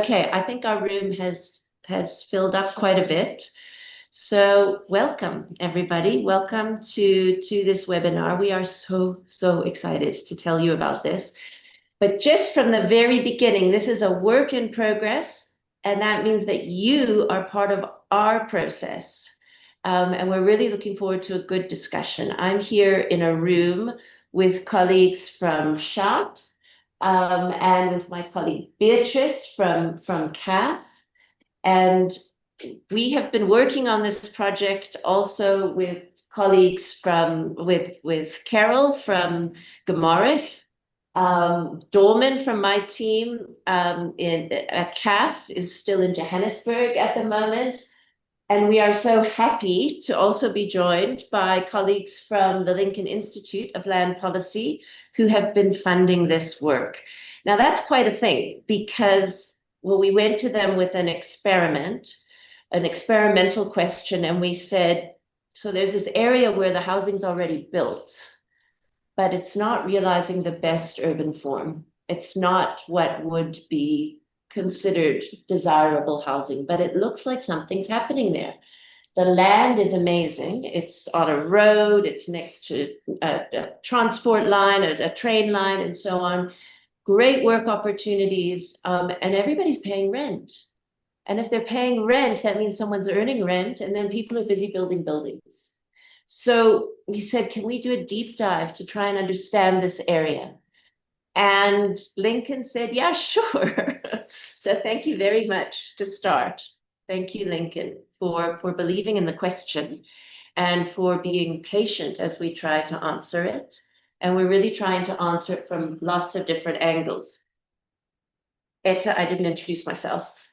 Okay, I think our room has filled up quite a bit. So welcome, everybody. Welcome to this webinar. We are so excited to tell you about this. But just from the very beginning, this is a work in progress, and that means that you are part of our process. And we're really looking forward to a good discussion. I'm here in a room with colleagues from CHAHF, and with my colleague Beatrice from CAHF. And we have been working on this project also with colleagues with Carol from Gomorrah, Dorman from my team at CAHF is still in Johannesburg at the moment. And we are so happy to also be joined by colleagues from the Lincoln Institute of Land Policy who have been funding this work. Now, that's quite a thing because, well, we went to them with an experimental question, and we said, so there's this area where the housing's already built, but it's not realizing the best urban form. It's not what would be considered desirable housing, but it looks like something's happening there. The land is amazing. It's on a road, it's next to a transport line, a train line, and so on. Great work opportunities, and everybody's paying rent. And if they're paying rent, that means someone's earning rent, and then people are busy building buildings. So we said, can we do a deep dive to try and understand this area? And Lincoln said, yeah, sure. So thank you very much to start. Thank you, Lincoln, for believing in the question and for being patient as we try to answer it. And we're really trying to answer it from lots of different angles. Etta, I didn't introduce myself.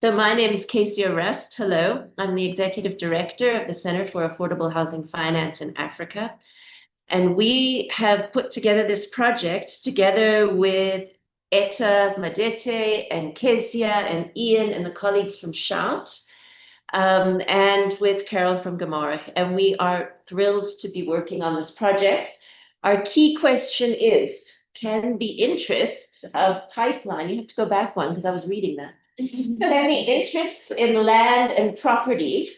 So my name is Casey Arrest. Hello, I'm the Executive Director of the Center for Affordable Housing Finance in Africa. And we have put together this project together with Etta Madete and Kezia and Ian and the colleagues from Shout, and with Carol from Gomorrah. And we are thrilled to be working on this project. Our key question is, can the interests of pipeline, you have to go back one because I was reading that, can the interests in land and property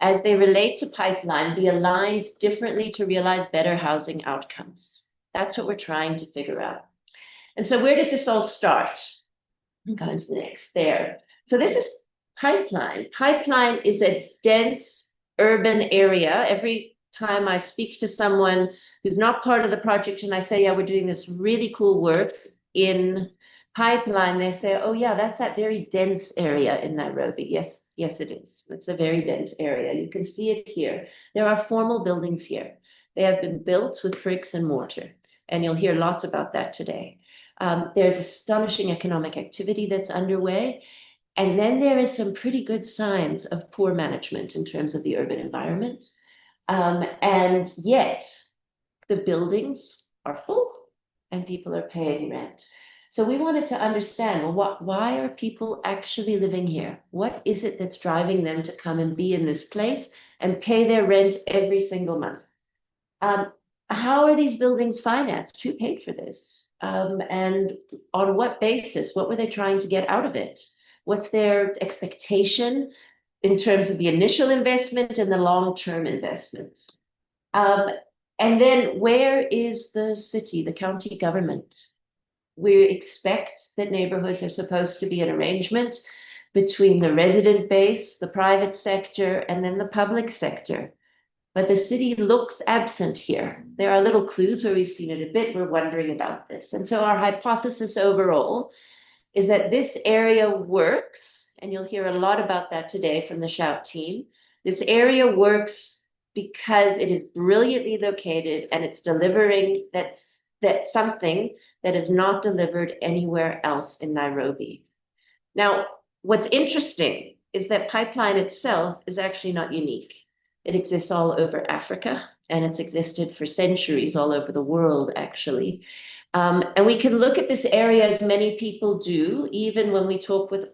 as they relate to pipeline be aligned differently to realize better housing outcomes? That's what we're trying to figure out. And so where did this all start? I'm going to the next there. So this is pipeline. Pipeline is a dense urban area. Every time I speak to someone who's not part of the project and I say, yeah, we're doing this really cool work in pipeline, they say, oh yeah, that's that very dense area in Nairobi. Yes, it is. It's a very dense area. You can see it here. There are formal buildings here. They have been built with bricks and mortar, and you'll hear lots about that today. There's astonishing economic activity that's underway, and then there is some pretty good signs of poor management in terms of the urban environment. And yet the buildings are full and people are paying rent. So we wanted to understand, well, why are people actually living here? What is it that's driving them to come and be in this place and pay their rent every single month? How are these buildings financed? Who paid for this? And on what basis? What were they trying to get out of it? What's their expectation in terms of the initial investment and the long-term investment? And then where is the city, the county government? We expect that neighborhoods are supposed to be an arrangement between the resident base, the private sector, and then the public sector. But the city looks absent here. There are little clues where we've seen it a bit. We're wondering about this. And so our hypothesis overall is that this area works, and you'll hear a lot about that today from the Shout team. This area works because it is brilliantly located and it's delivering that's something that is not delivered anywhere else in Nairobi. Now, what's interesting is that pipeline itself is actually not unique. It exists all over Africa, and it's existed for centuries all over the world, actually. And we can look at this area as many people do, even when we talk with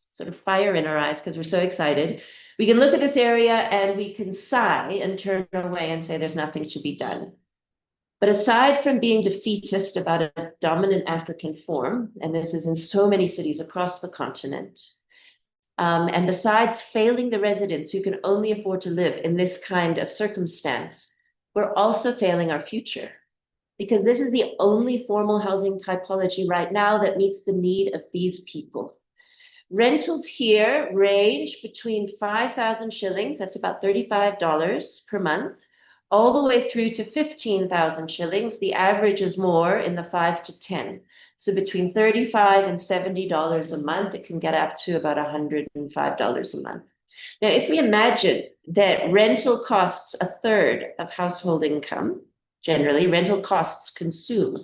sort of fire in our eyes because we're so excited. We can look at this area and we can sigh and turn away and say there's nothing to be done. But aside from being defeatist about a dominant African form, and this is in so many cities across the continent, and besides failing the residents who can only afford to live in this kind of circumstance, we're also failing our future, because this is the only formal housing typology right now that meets the need of these people. Rentals here range between 5,000 shillings, that's about $35 per month, all the way through to 15,000 shillings. The average is more in the 5 to 10. So between $35 and $70 a month, it can get up to about $105 a month. Now, if we imagine that rental costs a third of household income, generally, rental costs consume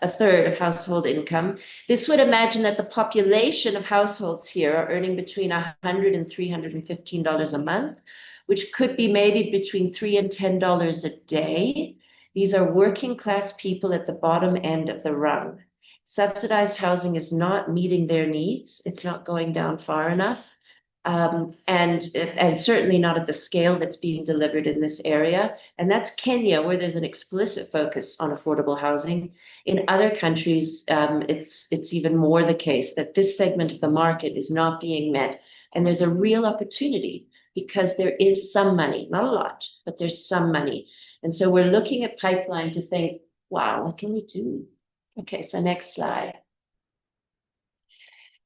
a third of household income. This would imagine that the population of households here are earning between $100 and $315 a month, which could be maybe between $3 and $10 a day. These are working class people at the bottom end of the rung. Subsidized housing is not meeting their needs. It's not going down far enough. And certainly not at the scale that's being delivered in this area. And that's Kenya, where there's an explicit focus on affordable housing. In other countries, it's even more the case that this segment of the market is not being met. And there's a real opportunity because there is some money, not a lot, but there's some money. And so we're looking at pipeline to think, wow, what can we do? Okay, so next slide.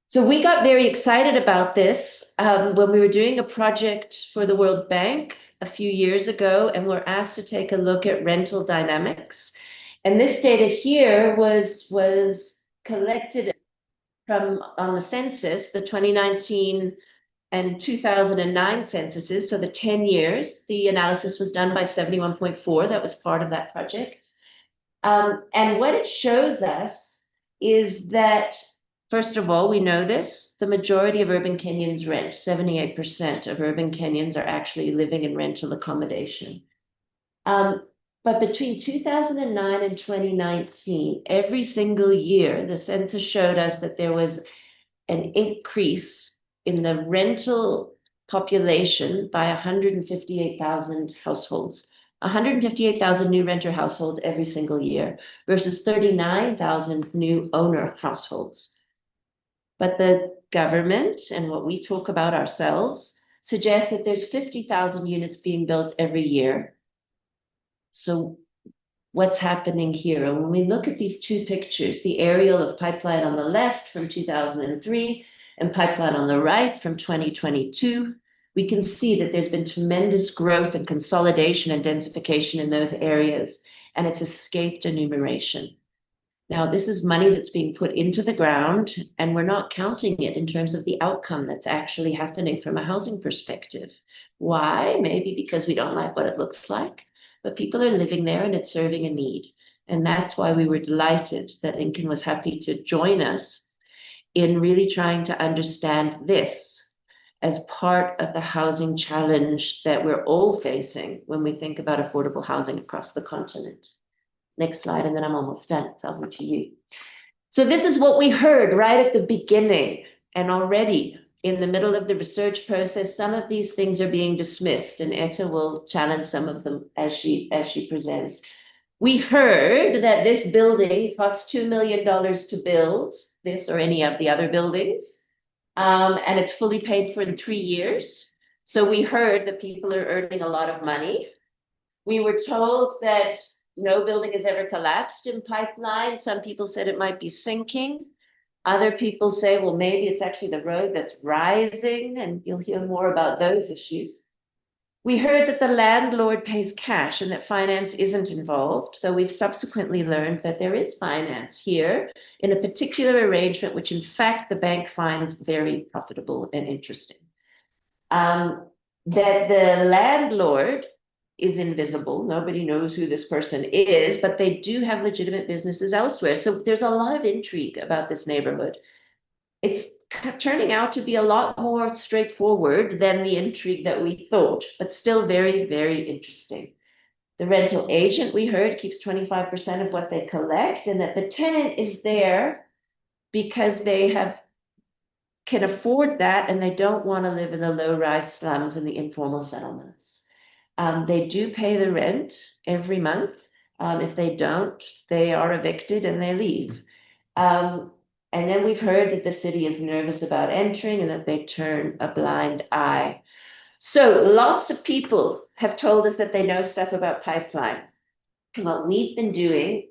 So we got very excited about this when we were doing a project for the World Bank a few years ago, and we're asked to take a look at rental dynamics. And this data here was collected from on the census, the 2019 and 2009 censuses, so the 10 years. The analysis was done by 71.4, that was part of that project. And what it shows us is that, first of all, we know this, the majority of urban Kenyans rent. 78% of urban Kenyans are actually living in rental accommodation. But between 2009 and 2019, every single year, the census showed us that there was an increase in the rental population by 158,000 households. 158,000 new renter households every single year versus 39,000 new owner households. But the government and what we talk about ourselves suggests that there's 50,000 units being built every year. So what's happening here? And when we look at these two pictures, the aerial of pipeline on the left from 2003 and pipeline on the right from 2022, we can see that there's been tremendous growth and consolidation and densification in those areas, and it's escaped enumeration. Now, this is money that's being put into the ground, and we're not counting it in terms of the outcome that's actually happening from a housing perspective. Why? Maybe because we don't like what it looks like, but people are living there and it's serving a need. And that's why we were delighted that Lincoln was happy to join us in really trying to understand this as part of the housing challenge that we're all facing when we think about affordable housing across the continent. Next slide, and then I'm almost done. It's over to you. So this is what we heard right at the beginning, and already in the middle of the research process, some of these things are being dismissed, and Etta will challenge some of them as she presents. We heard that this building costs $2 million to build, this or any of the other buildings. And it's fully paid for in 3 years. So we heard that people are earning a lot of money. We were told that no building has ever collapsed in pipeline. Some people said it might be sinking. Other people say, well, maybe it's actually the road that's rising, and you'll hear more about those issues. We heard that the landlord pays cash and that finance isn't involved, though we've subsequently learned that there is finance here in a particular arrangement, which in fact the bank finds very profitable and interesting. That the landlord is invisible. Nobody knows who this person is, but they do have legitimate businesses elsewhere. So there's a lot of intrigue about this neighborhood. It's turning out to be a lot more straightforward than the intrigue that we thought, but still very, very interesting. The rental agent, we heard, keeps 25% of what they collect, and that the tenant is there because they can afford that and they don't want to live in the low-rise slums and the informal settlements. They do pay the rent every month, If they don't, they are evicted and they leave. And then we've heard that the city is nervous about entering and that they turn a blind eye. So lots of people have told us that they know stuff about pipeline. What we've been doing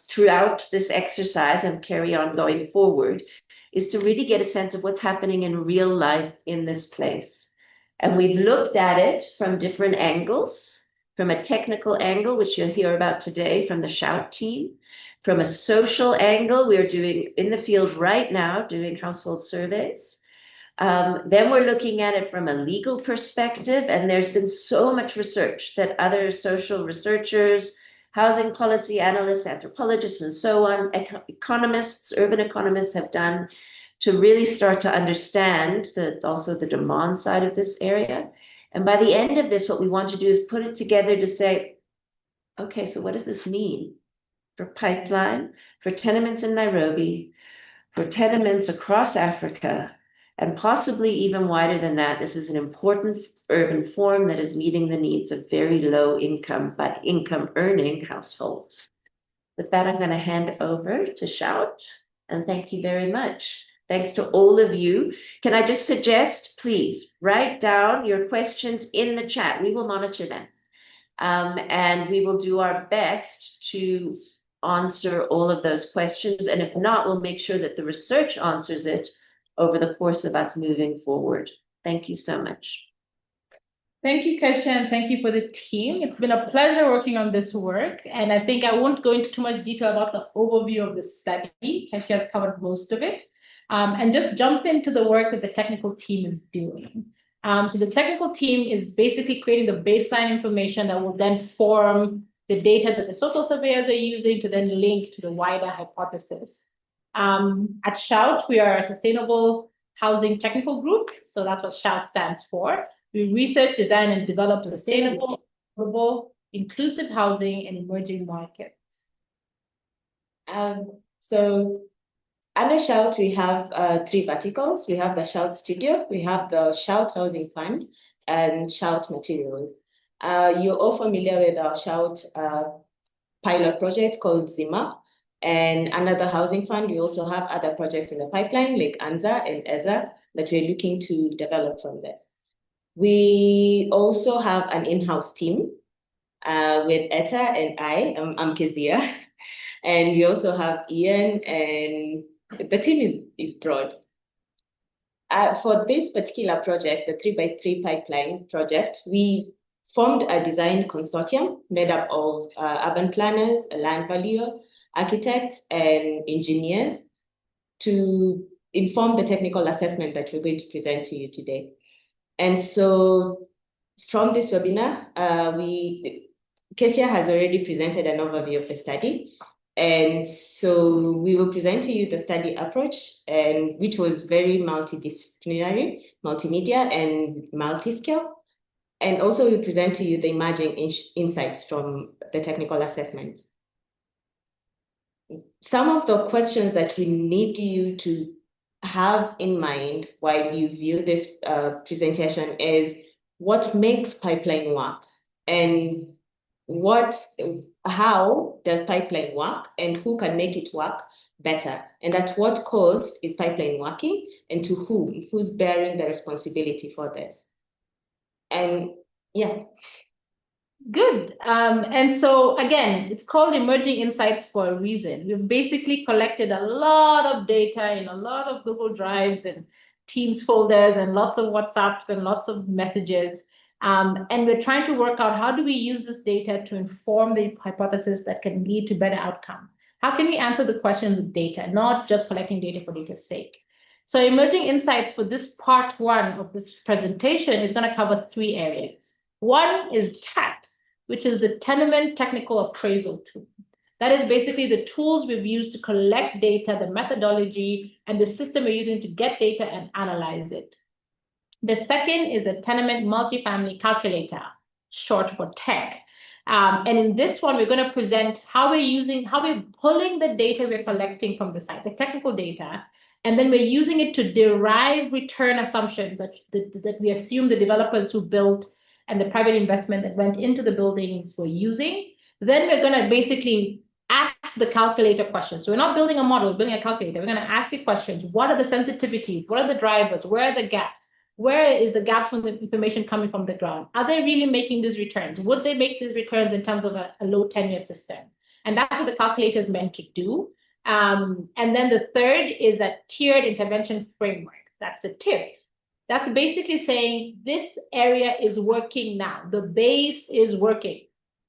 throughout this exercise and carry on going forward is to really get a sense of what's happening in real life in this place. And we've looked at it from different angles, from a technical angle, which you'll hear about today from the Shout team, from a social angle. We're doing in the field right now, doing household surveys. Then we're looking at it from a legal perspective, and there's been so much research that other social researchers, housing policy analysts, anthropologists, and so on, economists, urban economists have done to really start to understand also the demand side of this area. And by the end of this, what we want to do is put it together to say, okay, so what does this mean for pipeline, for tenements in Nairobi, for tenements across Africa, and possibly even wider than that? This is an important urban form that is meeting the needs of very low income, but income earning households. With that, I'm going to hand over to Shout, and thank you very much. Thanks to all of you. Can I just suggest, please, write down your questions in the chat. We will monitor them. And we will do our best to answer all of those questions. And if not, we'll make sure that the research answers it over the course of us moving forward. Thank you so much. Thank you, Kesha, and thank you for the team. It's been a pleasure working on this work. And I think I won't go into too much detail about the overview of the study. Kesha has covered most of it. And just jump into the work that the technical team is doing. So the technical team is basically creating the baseline information that will then form the data that the social surveyors are using to then link to the wider hypothesis. At Shout, we are a sustainable housing technical group. So that's what Shout stands for. We research, design, and develop sustainable, affordable, inclusive housing in emerging markets. So under Shout, we have 3 verticals. We have the Shout Studio, we have the Shout Housing Fund, and Shout Materials. You're all familiar with our Shout pilot project called Zima. And under the Housing Fund, we also have other projects in the pipeline like ANZA and EZA that we're looking to develop from this. We also have an in-house team with Etta and I'm Kezia. And we also have Ian, and the team is broad. For this particular project, the 3x3 pipeline project, we formed a design consortium made up of urban planners, land valuer, architects, and engineers to inform the technical assessment that we're going to present to you today. And so from this webinar, Kesha has already presented an overview of the study. And so we will present to you the study approach, which was very multidisciplinary, multimedia, and multi-scale. And also we present to you the emerging insights from the technical assessment. Some of the questions that we need you to have in mind while you view this presentation is what makes pipeline work, and how does pipeline work, and who can make it work better, and at what cost is pipeline working, and to who's bearing the responsibility for this. And yeah. Good. And so again, it's called Emerging Insights for a reason. We've basically collected a lot of data in a lot of Google Drives and Teams folders and lots of WhatsApps and lots of messages. And we're trying to work out how do we use this data to inform the hypothesis that can lead to better outcome. How can we answer the question with data, not just collecting data for data's sake? So Emerging Insights for this part 1 of this presentation is going to cover 3 areas. One is TAT, which is the Tenement Technical Appraisal tool. That is basically the tools we've used to collect data, the methodology, and the system we're using to get data and analyze it. The second is a Tenement Multifamily Calculator, short for TEC. And in this one, we're going to present how we're pulling the data we're collecting from the site, the technical data, and then we're using it to derive return assumptions that we assume the developers who built and the private investment that went into the buildings were using Then we're going to basically ask the calculator questions. So we're not building a model, we're building a calculator. We're going to ask the questions. What are the sensitivities? What are the drivers? Where are the gaps? Where is the gap from the information coming from the ground? Are they really making these returns? Would they make these returns in terms of a low tenure system? And that's what the calculator is meant to do. And then the third is a tiered intervention framework. That's a TIF. That's basically saying this area is working now. The base is working.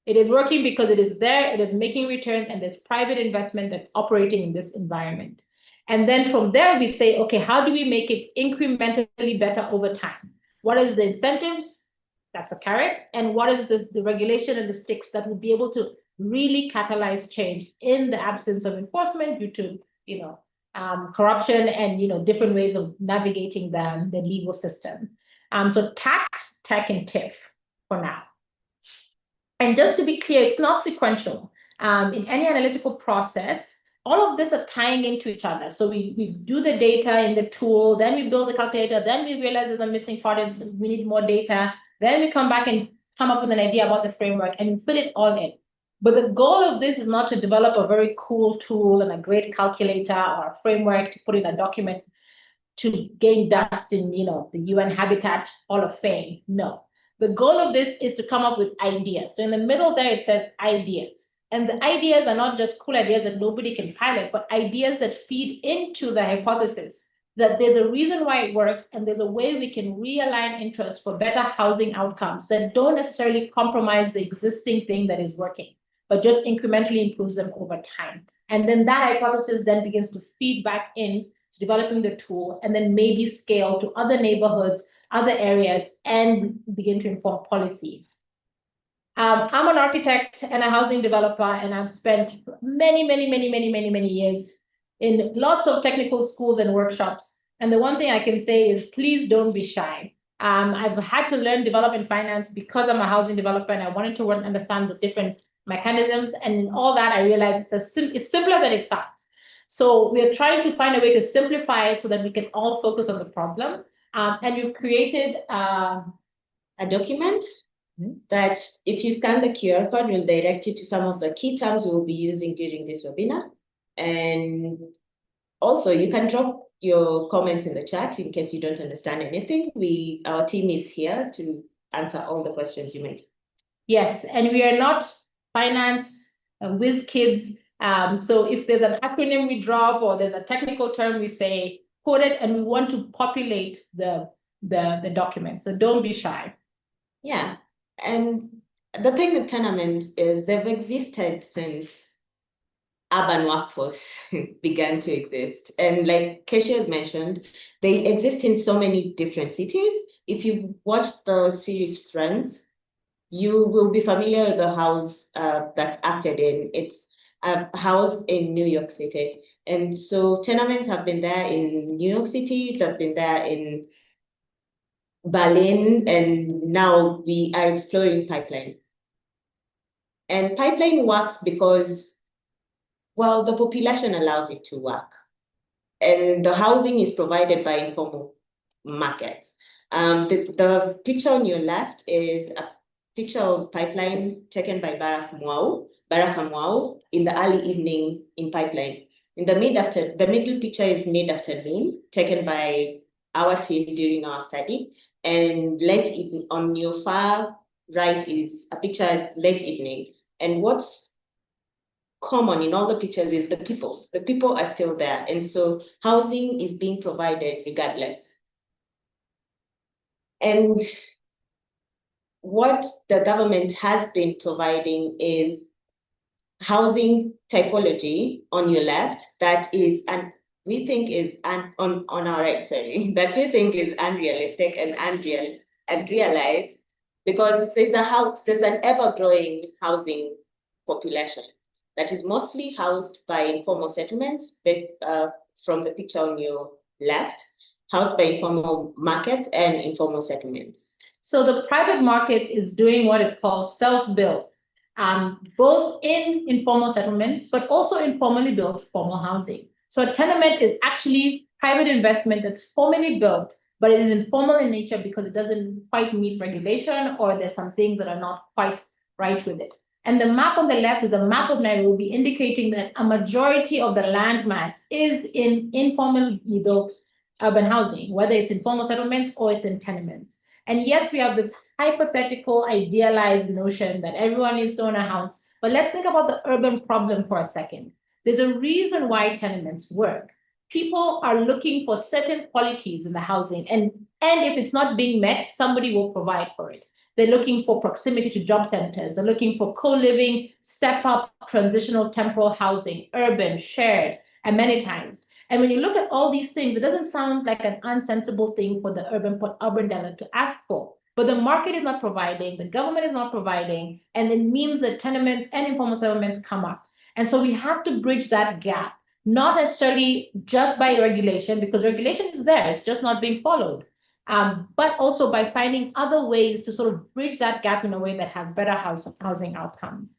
It is working because it is there, it is making returns, and there's private investment that's operating in this environment. And then from there, we say, okay, how do we make it incrementally better over time? What is the incentives? That's a carrot. And what is the regulation and the sticks that would be able to really catalyze change in the absence of enforcement due to, corruption and, different ways of navigating the legal system. So tax, tech, and TIF for now. And just to be clear, it's not sequential. In any analytical process, all of this are tying into each other. So we do the data in the tool, then we build the calculator, then we realize there's a missing part and we need more data. Then we come back and come up with an idea about the framework and we fill it all in. But the goal of this is not to develop a very cool tool and a great calculator or a framework to put in a document to gain dust in, the UN Habitat Hall of Fame. No. The goal of this is to come up with ideas. So in the middle there, it says ideas. And the ideas are not just cool ideas that nobody can pilot, but ideas that feed into the hypothesis that there's a reason why it works and there's a way we can realign interests for better housing outcomes that don't necessarily compromise the existing thing that is working, but just incrementally improves them over time. And then that hypothesis then begins to feed back in to developing the tool and then maybe scale to other neighborhoods, other areas, and begin to inform policy. I'm an architect and a housing developer, and I've spent many years in lots of technical schools and workshops. And the one thing I can say is please don't be shy. I've had to learn development finance because I'm a housing developer and I wanted to understand the different mechanisms. And in all that, I realized it's simpler than it sounds. So we're trying to find a way to simplify it so that we can all focus on the problem. And we've created a document that if you scan the QR code, will direct you to some of the key terms we will be using during this webinar. And also you can drop your comments in the chat in case you don't understand anything. Our team is here to answer all the questions you might. Yes, and we are not finance whiz kids. So if there's an acronym we drop or there's a technical term we say, quote it, and we want to populate the document. So don't be shy. Yeah. And the thing with tenements is they've existed since urban workforce began to exist. And like Keisha has mentioned, they exist in so many different cities. If you've watched the series Friends, you will be familiar with the house that's acted in. It's a house in New York City. And so tenements have been there in New York City, they've been there in Berlin, and now we are exploring pipeline. And pipeline works because, well, the population allows it to work. And the housing is provided by informal markets. The picture on your left is a picture of pipeline taken by Baraka Mwau in the early evening in pipeline. The middle picture is mid-afternoon, taken by our team during our study. And late evening, on your far right is a picture late evening. And what's common in all the pictures is the people. The people are still there. And so housing is being provided regardless. And what the government has been providing is housing typology on your left that is, and we think is on our right, sorry, that we think is unrealistic and unrealized, because there's an ever-growing housing population that is mostly housed by informal settlements, but from the picture on your left, housed by informal markets and informal settlements. So the private market is doing what is called self-build, both in informal settlements, but also informally built formal housing. So a tenement is actually private investment that's formally built, but it is informal in nature because it doesn't quite meet regulation or there's some things that are not quite right with it. And the map on the left is a map of Nairobi indicating that a majority of the land mass is in informally built urban housing, whether it's informal settlements or it's in tenements. And yes, we have this hypothetical, idealized notion that everyone needs to own a house. But let's think about the urban problem for a second. There's a reason why tenements work. People are looking for certain qualities in the housing, and if it's not being met, somebody will provide for it. They're looking for proximity to job centers. They're looking for co-living, step-up, transitional temporal housing, urban, shared, amenitized. And when you look at all these things, it doesn't sound like an unsensible thing for the urban dweller to ask for. But the market is not providing, the government is not providing, and it means that tenements and informal settlements come up. And so we have to bridge that gap, not necessarily just by regulation, because regulation is there, it's just not being followed. But also by finding other ways to sort of bridge that gap in a way that has better housing outcomes.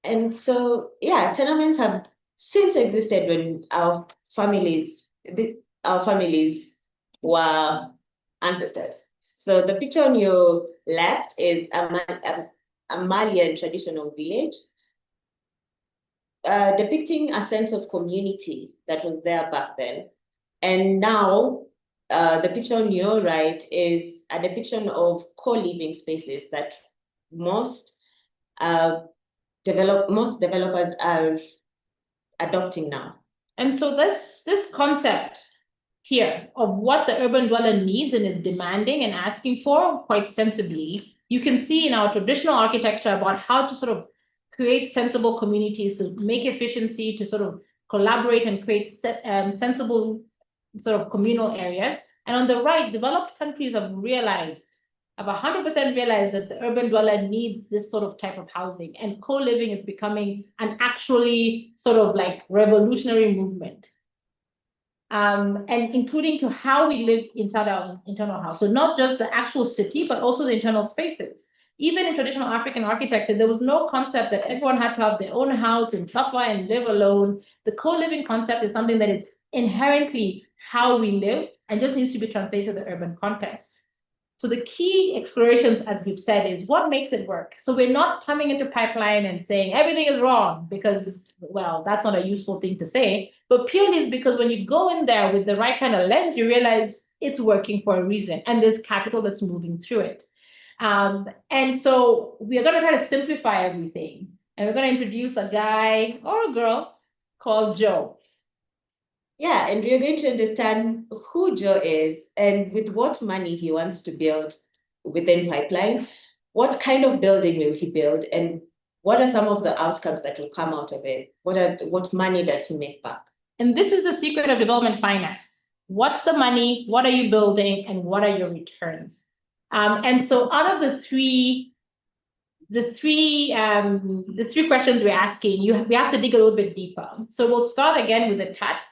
And so, yeah, tenements have since existed when our families were ancestors. So the picture on your left is a Malian traditional village, depicting a sense of community that was there back then. And now, the picture on your right is a depiction of co-living spaces that most developers are adopting now. And so this concept here of what the urban dweller needs and is demanding and asking for quite sensibly, you can see in our traditional architecture about how to sort of create sensible communities, to make efficiency, to sort of collaborate and create sensible sort of communal areas. And on the right, developed countries have 100% realized that the urban dweller needs this sort of type of housing, and co-living is becoming an actually sort of like revolutionary movement. And including to how we live inside our internal house. So not just the actual city, but also the internal spaces. Even in traditional African architecture, there was no concept that everyone had to have their own house and suffer and live alone. The co-living concept is something that is inherently how we live and just needs to be translated to the urban context. So the key explorations, as we've said, is what makes it work. So we're not coming into pipeline and saying everything is wrong because, well, that's not a useful thing to say, but purely is because when you go in there with the right kind of lens, you realize it's working for a reason and there's capital that's moving through it. And so we are going to try to simplify everything. And we're going to introduce a guy or a girl called Joe. Yeah, and we're going to understand who Joe is and with what money he wants to build within Pipeline. What kind of building will he build, and what are some of the outcomes that will come out of it? What money does he make back? And this is the secret of development finance. What's the money? What are you building? And what are your returns? And so out of the three questions we're asking, we have to dig a little bit deeper. So we'll start again with the TAT.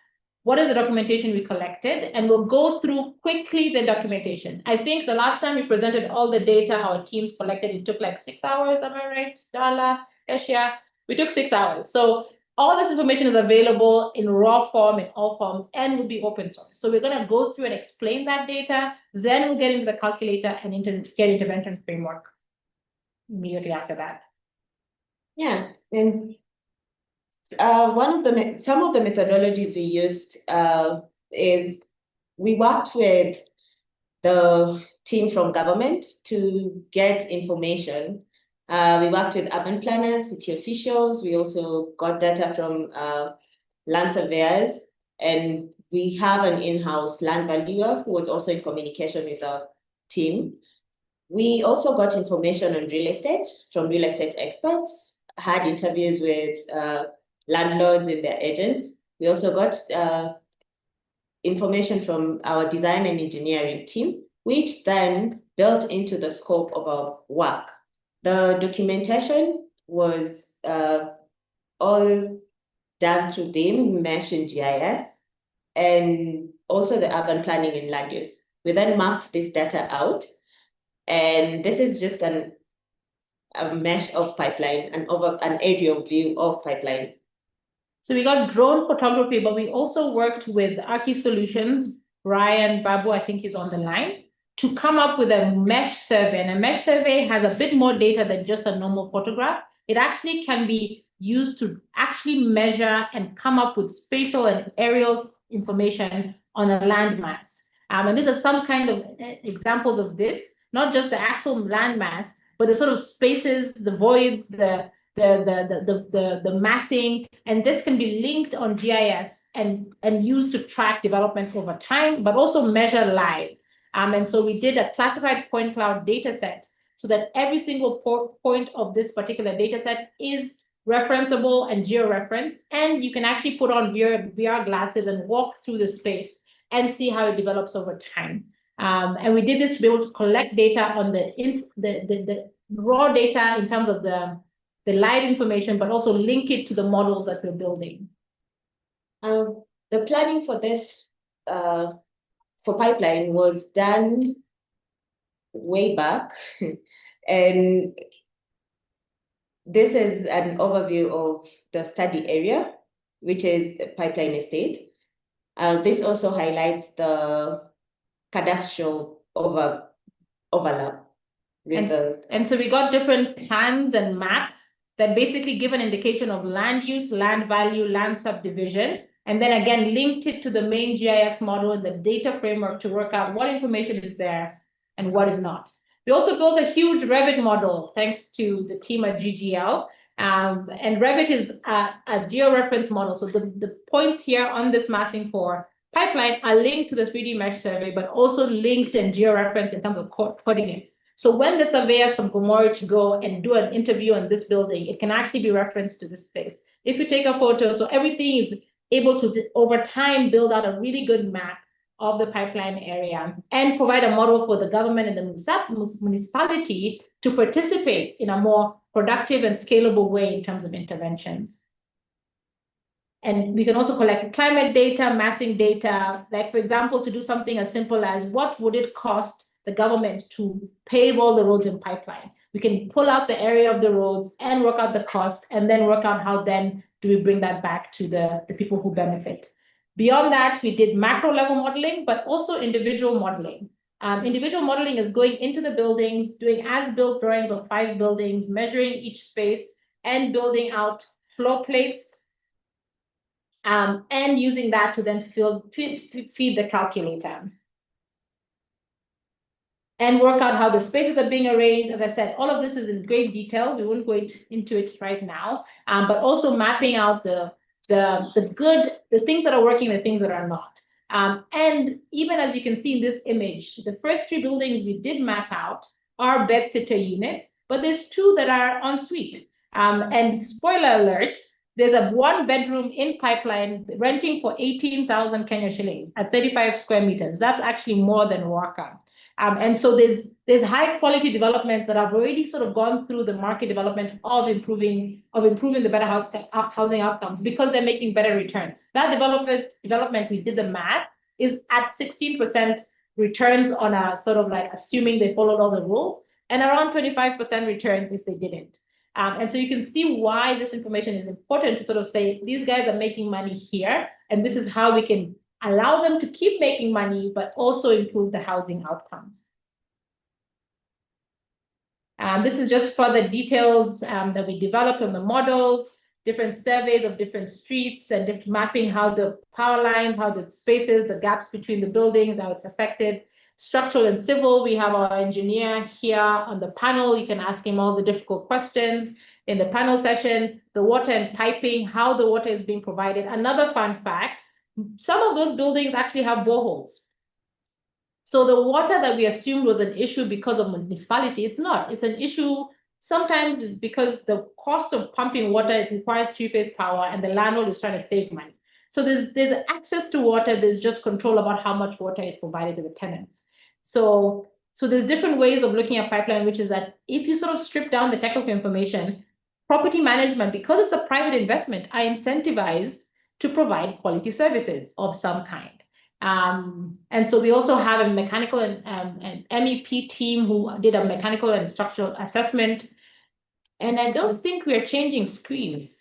What is the documentation we collected? And we'll go through quickly the documentation. I think the last time we presented all the data our teams collected, it took like 6 hours, am I right? Dala, Asia, we took 6 hours. So all this information is available in raw form, in all forms, and will be open source. So we're gonna go through and explain that data, then we'll get into the calculator and get intervention framework immediately after that. Yeah, and some of the methodologies we used is we worked with the team from government to get information. We worked with urban planners, city officials. We also got data from land surveyors, and we have an in-house land valuer who was also in communication with our team. We also got information on real estate from real estate experts, had interviews with landlords and their agents. We also got information from our design and engineering team, which then built into the scope of our work. The documentation was all done through BIM, Mesh, and GIS, and also the urban planning and land use. We then mapped this data out, and this is just a mesh of Pipeline, an aerial view of Pipeline. So we got drone photography, but we also worked with Archi Solutions. Brian Babu, I think he's on the line. to come up with a mesh survey. And a mesh survey has a bit more data than just a normal photograph. It actually can be used to actually measure and come up with spatial and aerial information on a landmass. And these are some kind of examples of this, not just the actual landmass, but the sort of spaces, the voids, the massing, and this can be linked on GIS and used to track development over time, but also measure live. And so we did a classified point cloud data set so that every single point of this particular data set is referenceable and geo-referenced, and you can actually put on VR glasses and walk through the space and see how it develops over time. And we did this to be able to collect data on the raw data in terms of the live information, but also link it to the models that we're building. The planning for this for pipeline was done way back, and this is an overview of the study area, which is Pipeline Estate. This also highlights the cadastral overlap with and so we got different plans and maps that basically give an indication of land use, land value, land subdivision, and then again linked it to the main GIS model and the data framework to work out what information is there and what is not. We also built a huge Revit model thanks to the team at GGL. And Revit is a georeference model. So the points here on this massing for pipeline are linked to the 3D mesh survey, but also linked and georeferenced in terms of coordinates. So when the surveyors from Gomori to go and do an interview on this building, it can actually be referenced to this place. If you take a photo, so everything is able to, over time, build out a really good map of the pipeline area and provide a model for the government and the municipality to participate in a more productive and scalable way in terms of interventions. And we can also collect climate data, massing data, like, for example, to do something as simple as what would it cost the government to pave all the roads in pipeline? We can pull out the area of the roads and work out the cost, and then work out how then do we bring that back to the people who benefit. Beyond that, we did macro level modeling, but also individual modeling. Individual modeling is going into the buildings, doing as-built drawings of 5 buildings, measuring each space, and building out floor plates, and using that to then feed the calculator. And work out how the spaces are being arranged. As I said, all of this is in great detail. We won't go into it right now, but also mapping out the things that are working, the things that are not. And even as you can see in this image, the first 3 buildings we did map out are bed-sitter units, but there's 2 that are en suite. And spoiler alert, there's a 1-bedroom in pipeline renting for 18,000 Kenya shillings at 35 square meters. That's actually more than Waka. And so there's high quality developments that have already sort of gone through the market development of improving the better housing outcomes because they're making better returns. That development we did the math is at 16% returns on a sort of like assuming they followed all the rules, and around 25% returns if they didn't. And so you can see why this information is important to sort of say these guys are making money here, and this is how we can allow them to keep making money, but also improve the housing outcomes. This is just further details that we developed on the models, different surveys of different streets and mapping how the power lines, how the spaces, the gaps between the buildings, how it's affected. Structural and civil, we have our engineer here on the panel. You can ask him all the difficult questions in the panel session. The water and piping, how the water is being provided. Another fun fact, some of those buildings actually have boreholes. So the water that we assumed was an issue because of municipality, it's not. It's an issue sometimes is because the cost of pumping water requires 3-phase power and the landlord is trying to save money. So there's access to water, there's just control about how much water is provided to the tenants. So there's different ways of looking at pipeline, which is that if you sort of strip down the technical information, property management, because it's a private investment, are incentivized to provide quality services of some kind. And so we also have a mechanical and MEP team who did a mechanical and structural assessment. And I don't think we are changing screens.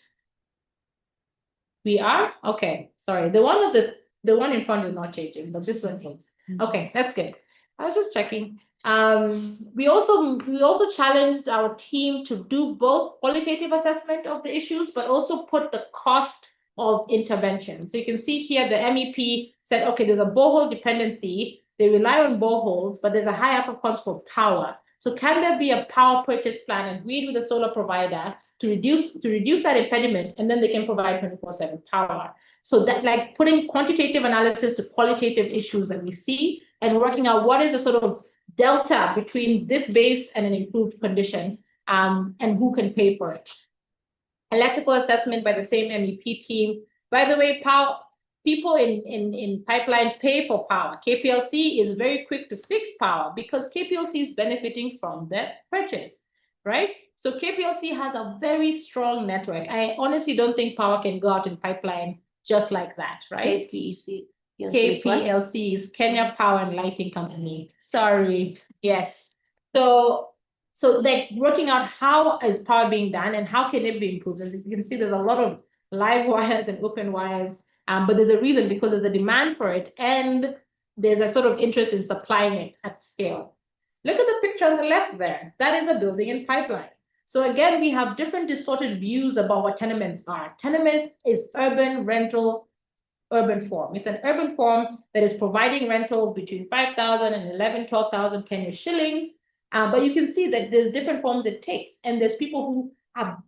We are? Okay, sorry. The one in front is not changing, but this one is. Okay, that's good. I was just checking. We also challenged our team to do both qualitative assessment of the issues, but also put the cost of intervention. So you can see here the MEP said, okay, there's a borehole dependency. They rely on boreholes, but there's a high upper cost for power. So can there be a power purchase plan agreed with the solar provider to reduce that impediment, and then they can provide 24/7 power? So that, like, putting quantitative analysis to qualitative issues that we see and working out what is the sort of delta between this base and an improved condition, and who can pay for it. Electrical assessment by the same MEP team. By the way, people in pipeline pay for power. KPLC is very quick to fix power because KPLC is benefiting from that purchase, right? So KPLC has a very strong network. I honestly don't think power can go out in pipeline just like that, right? KPLC is Kenya Power and Lighting Company. Sorry. Yes. So like working out how is power being done and how can it be improved. As you can see, there's a lot of live wires and open wires, but there's a reason, because there's a demand for it and there's a sort of interest in supplying it at scale. Look at the picture on the left there. That is a building in pipeline. So again, we have different distorted views about what tenements are. Tenements is urban rental, urban form. It's an urban form that is providing rental between 5,000 and 11,000, 12,000 Kenya shillings. But you can see that there's different forms it takes. And there's people who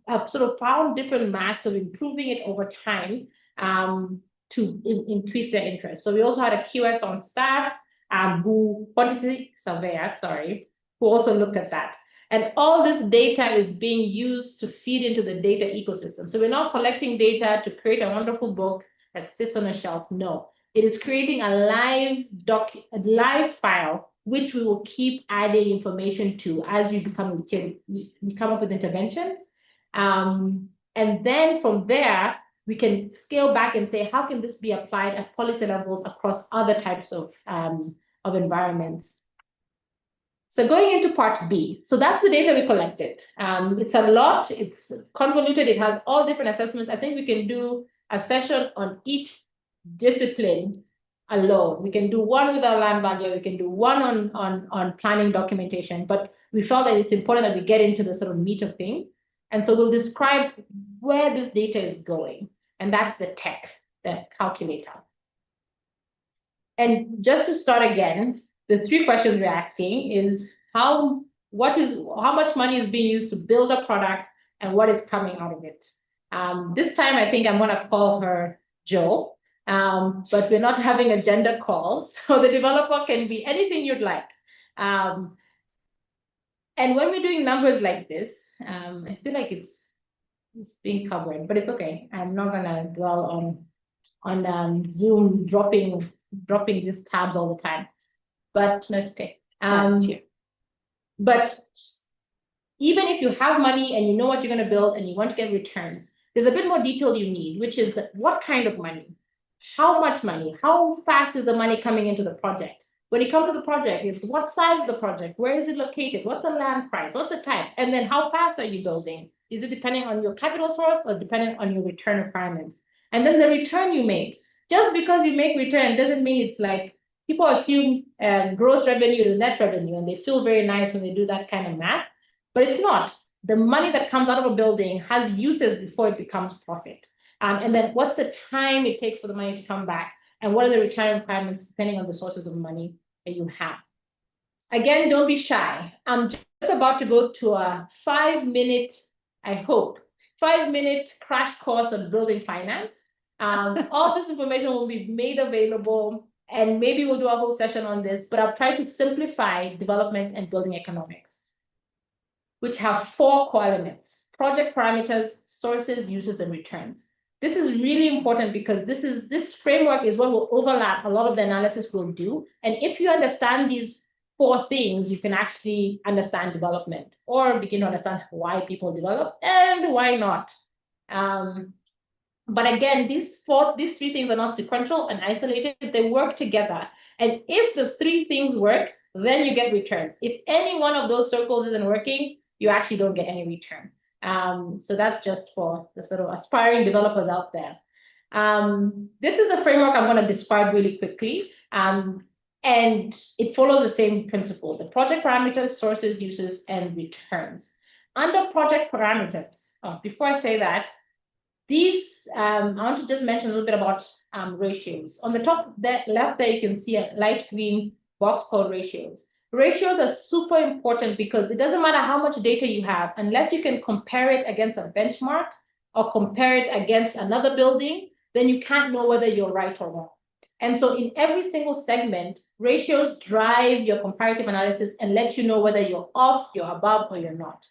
have sort of found different maths of improving it over time to increase their interest. So we also had a QS on staff, quantity surveyor, who also looked at that. And all this data is being used to feed into the data ecosystem. So we're not collecting data to create a wonderful book that sits on a shelf. No, it is creating a live file, which we will keep adding information to as you come up with interventions. And then from there, we can scale back and say, how can this be applied at policy levels across other types of environments? So going into part B. So that's the data we collected. It's a lot, it's convoluted, it has all different assessments. I think we can do a session on each discipline alone. We can do one with our land value, we can do one on planning documentation, but we felt that it's important that we get into the sort of meat of things. And so we'll describe where this data is going. And that's the tech, the calculator. And just to start again, the three questions we're asking is how much money is being used to build a product and what is coming out of it. This time, I think I'm going to call her Jo, but we're not having a gender call, so the developer can be anything you'd like. And when we're doing numbers like this, I feel like it's being covered, but it's okay. I'm not going to dwell on Zoom dropping these tabs all the time. But no, it's okay. But even if you have money and you know what you're going to build and you want to get returns, there's a bit more detail you need, which is that what kind of money, how much money, how fast is the money coming into the project? When you come to the project, it's what size is the project, where is it located, what's the land price, what's the type, and then how fast are you building? Is it depending on your capital source or depending on your return requirements? And then the return you make. Just because you make return doesn't mean it's like, people assume gross revenue is net revenue, and they feel very nice when they do that kind of math, but it's not. The money that comes out of a building has uses before it becomes profit. And then what's the time it takes for the money to come back? And what are the return requirements depending on the sources of money that you have? Again, don't be shy. I'm just about to go to a 5-minute, I hope, 5-minute crash course on building finance. All this information will be made available, and maybe we'll do a whole session on this, but I'll try to simplify development and building economics, which have 4 core elements: project parameters, sources, uses, and returns. This is really important because this framework is what will overlap a lot of the analysis we'll do. And if you understand these 4 things, you can actually understand development or begin to understand why people develop and why not. But again, these 3 things are not sequential and isolated. They work together. And if the 3 things work, then you get returns. If any one of those circles isn't working, you actually don't get any return. So that's just for the sort of aspiring developers out there. This is the framework I'm going to describe really quickly. And And it follows the same principle, the project parameters, sources, uses, and returns. Under project parameters, before I say that, these, I want to just mention a little bit about ratios. On the top left there, you can see a light green box called ratios. Ratios are super important because it doesn't matter how much data you have, unless you can compare it against a benchmark or compare it against another building, then you can't know whether you're right or wrong. And so in every single segment, ratios drive your comparative analysis and let you know whether you're off, you're above, or you're not.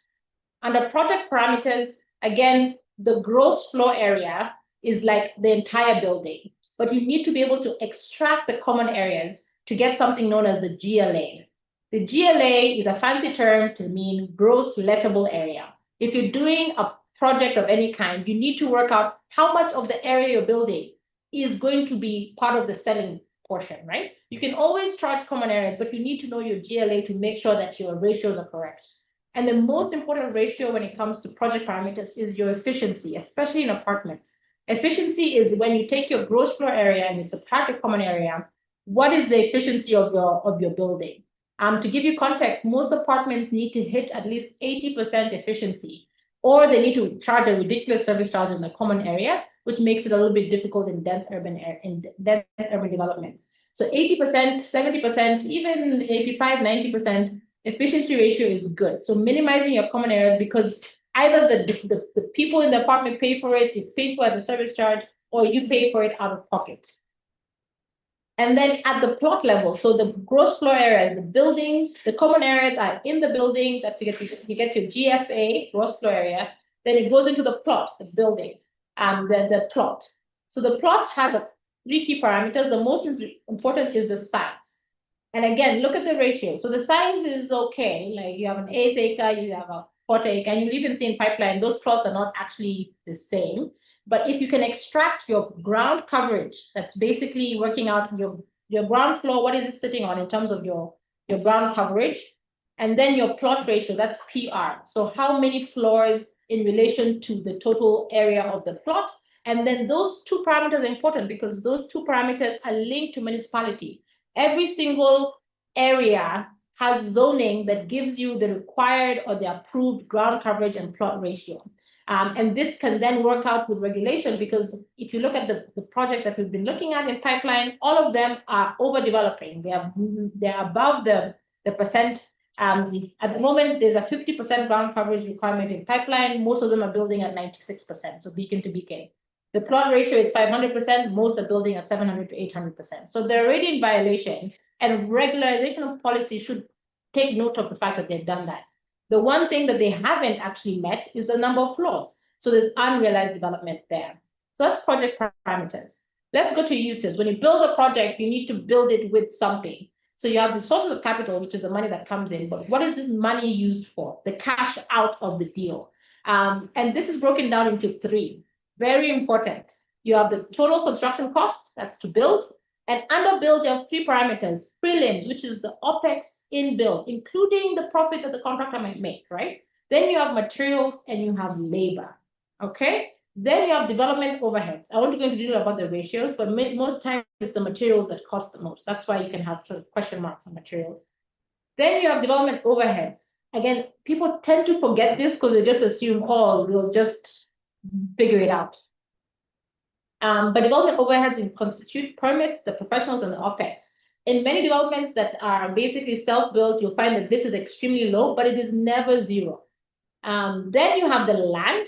Under project parameters, again, the gross floor area is like the entire building, but you need to be able to extract the common areas to get something known as the GLA. The GLA is a fancy term to mean gross lettable area. If you're doing a project of any kind, you need to work out how much of the area you're building is going to be part of the selling portion, right? You can always charge common areas, but you need to know your GLA to make sure that your ratios are correct. And the most important ratio when it comes to project parameters is your efficiency, especially in apartments. Efficiency is when you take your gross floor area and you subtract the common area, what is the efficiency of your building? To give you context, most apartments need to hit at least 80% efficiency, or they need to charge a ridiculous service charge in the common areas, which makes it a little bit difficult in dense urban developments. So 80%, 70%, even 85, 90%, efficiency ratio is good. So minimizing your common areas, because either the people in the apartment pay for it, it's paid for as a service charge, or you pay for it out of pocket. And then at the plot level, so the gross floor areas, the building, the common areas are in the building, that's you get your GFA, gross floor area, then it goes into the plot, the building, the plot. So the plot has three key parameters. The most important is the size. And again, look at the ratio. So the size is okay, like you have an 1/8 acre, you have a 1/4 acre, and you even see in pipeline, those plots are not actually the same. But if you can extract your ground coverage, that's basically working out your ground floor, what is it sitting on in terms of your ground coverage, and then your plot ratio, that's PR. So how many floors in relation to the total area of the plot. And then those two parameters are important because those two parameters are linked to municipality. Every single area has zoning that gives you the required or the approved ground coverage and plot ratio. And this can then work out with regulation, because if you look at the project that we've been looking at in pipeline, all of them are overdeveloping. They're above the percent. At the moment, there's a 50% ground coverage requirement in pipeline. Most of them are building at 96%, so beacon to beacon. The plot ratio is 500%. Most are building at 700 to 800%. So they're already in violation, and regularization of policy should take note of the fact that they've done that. The one thing that they haven't actually met is the number of floors. So there's unrealized development there. So that's project parameters. Let's go to uses. When you build a project, you need to build it with something. So you have the sources of capital, which is the money that comes in. But what is this money used for? The cash out of the deal. And this is broken down into three. Very important. You have the total construction cost, that's to build. And under build, you have three parameters. Prelims, which is the OPEX in build, including the profit that the contractor might make, right? Then you have materials and you have labor, okay? Then you have development overheads. I won't go into detail about the ratios, but most times it's the materials that cost the most. That's why you can have sort of question marks on materials. Then you have development overheads. Again, people tend to forget this because they just assume, oh, we'll just figure it out. But development overheads constitute permits, the professionals, and the OPEX. In many developments that are basically self-built, you'll find that this is extremely low, but it is never zero. Then you have the land,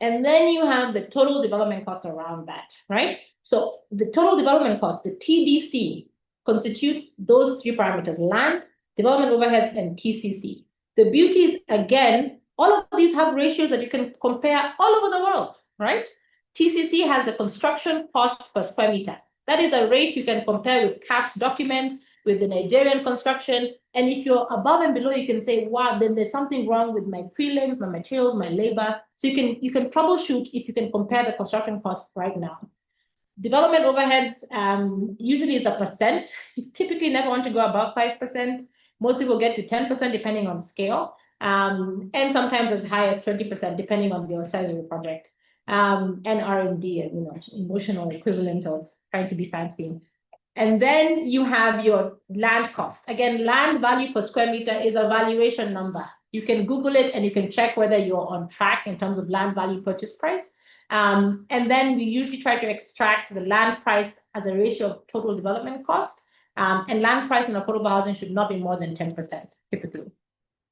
and then you have the total development cost around that, right? So the total development cost, the TDC, constitutes those three parameters: land, development overheads, and TCC. The beauty is, again, all of these have ratios that you can compare all over the world, right? TCC has the construction cost per square meter. That is a rate you can compare with CAHF documents, with the Nigerian construction. And if you're above and below, you can say, wow, then there's something wrong with my prelims, my materials, my labor. So you can troubleshoot if you can compare the construction costs right now. Development overheads usually is a percent. You typically never want to go above 5%. Most people get to 10% depending on scale, and sometimes as high as 20% depending on the size of the project. And R&D, emotional equivalent of trying to be fancy. And then you have your land cost. Again, land value per square meter is a valuation number. You can Google it and you can check whether you're on track in terms of land value purchase price. And then we usually try to extract the land price as a ratio of total development cost. And land price in affordable housing should not be more than 10% typically.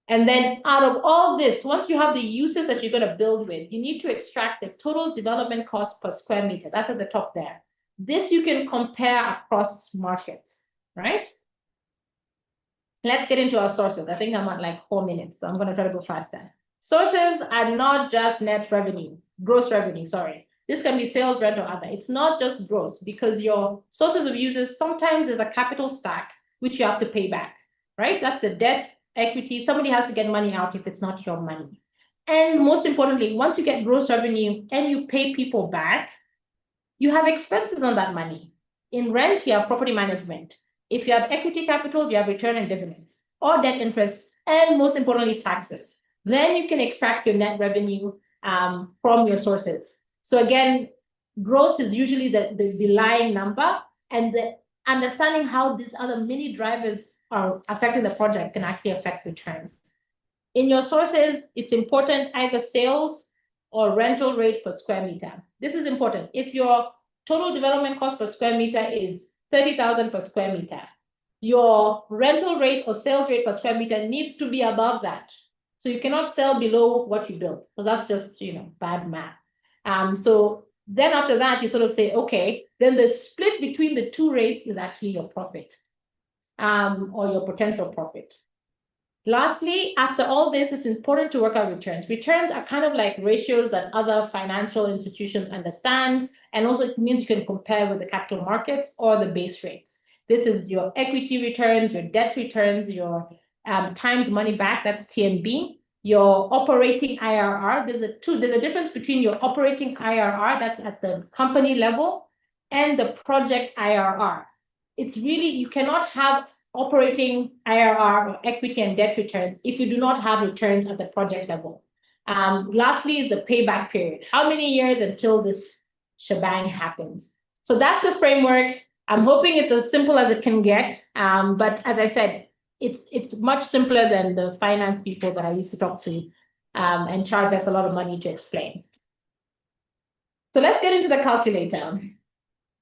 And then out of all this, once you have the uses that you're going to build with, you need to extract the total development cost per square meter. That's at the top there. This you can compare across markets, right? Let's get into our sources. I think I'm at like 4 minutes, so I'm going to try to go faster. Sources are not just net revenue, gross revenue, sorry. This can be sales, rent, or other. It's not just gross, because your sources of uses, sometimes there's a capital stack, which you have to pay back, right? That's the debt, equity. Somebody has to get money out if it's not your money. And most importantly, once you get gross revenue and you pay people back, you have expenses on that money. In rent, you have property management. If you have equity capital, you have return and dividends, or debt interest, and most importantly, taxes. Then you can extract your net revenue from your sources. So again, gross is usually the line number, and the understanding how these other mini drivers are affecting the project can actually affect returns. In your sources, it's important either sales or rental rate per square meter. This is important. If your total development cost per square meter is 30,000 per square meter, your rental rate or sales rate per square meter needs to be above that. So you cannot sell below what you built. So that's just, bad math. So then after that, you sort of say, okay, then the split between the two rates is actually your profit, or your potential profit. Lastly, after all this, it's important to work out returns. Returns are kind of like ratios that other financial institutions understand, and also it means you can compare with the capital markets or the base rates. This is your equity returns, your debt returns, your times money back, that's TMB, your operating IRR. There's a difference between your operating IRR, that's at the company level, and the project IRR. It's really, you cannot have operating IRR or equity and debt returns if you do not have returns at the project level. Lastly is the payback period. How many years until this shebang happens? So that's the framework. I'm hoping it's as simple as it can get. But as I said, it's much simpler than the finance people that I used to talk to and charge us a lot of money to explain. So let's get into the calculator.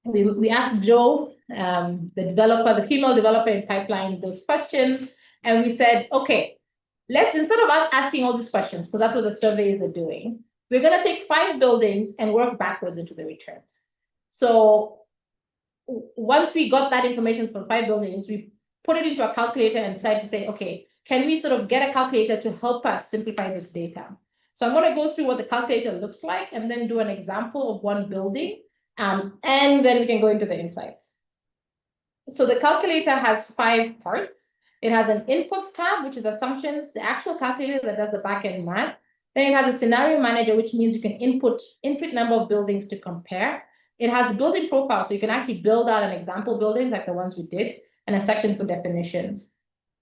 We asked Joe, the developer, the female developer in Pipeline, those questions. And we said, okay, instead of us asking all these questions, because that's what the surveys are doing, we're going to take 5 buildings and work backwards into the returns. So once we got that information from 5 buildings, we put it into a calculator and decided to say, okay, can we sort of get a calculator to help us simplify this data? So I'm going to go through what the calculator looks like and then do an example of one building. And then we can go into the insights. So the calculator has 5 parts. It has an inputs tab, which is assumptions, the actual calculator that does the back-end math. Then it has a scenario manager, which means you can input infinite number of buildings to compare. It has the building profile, so you can actually build out an example buildings like the ones we did, and a section for definitions.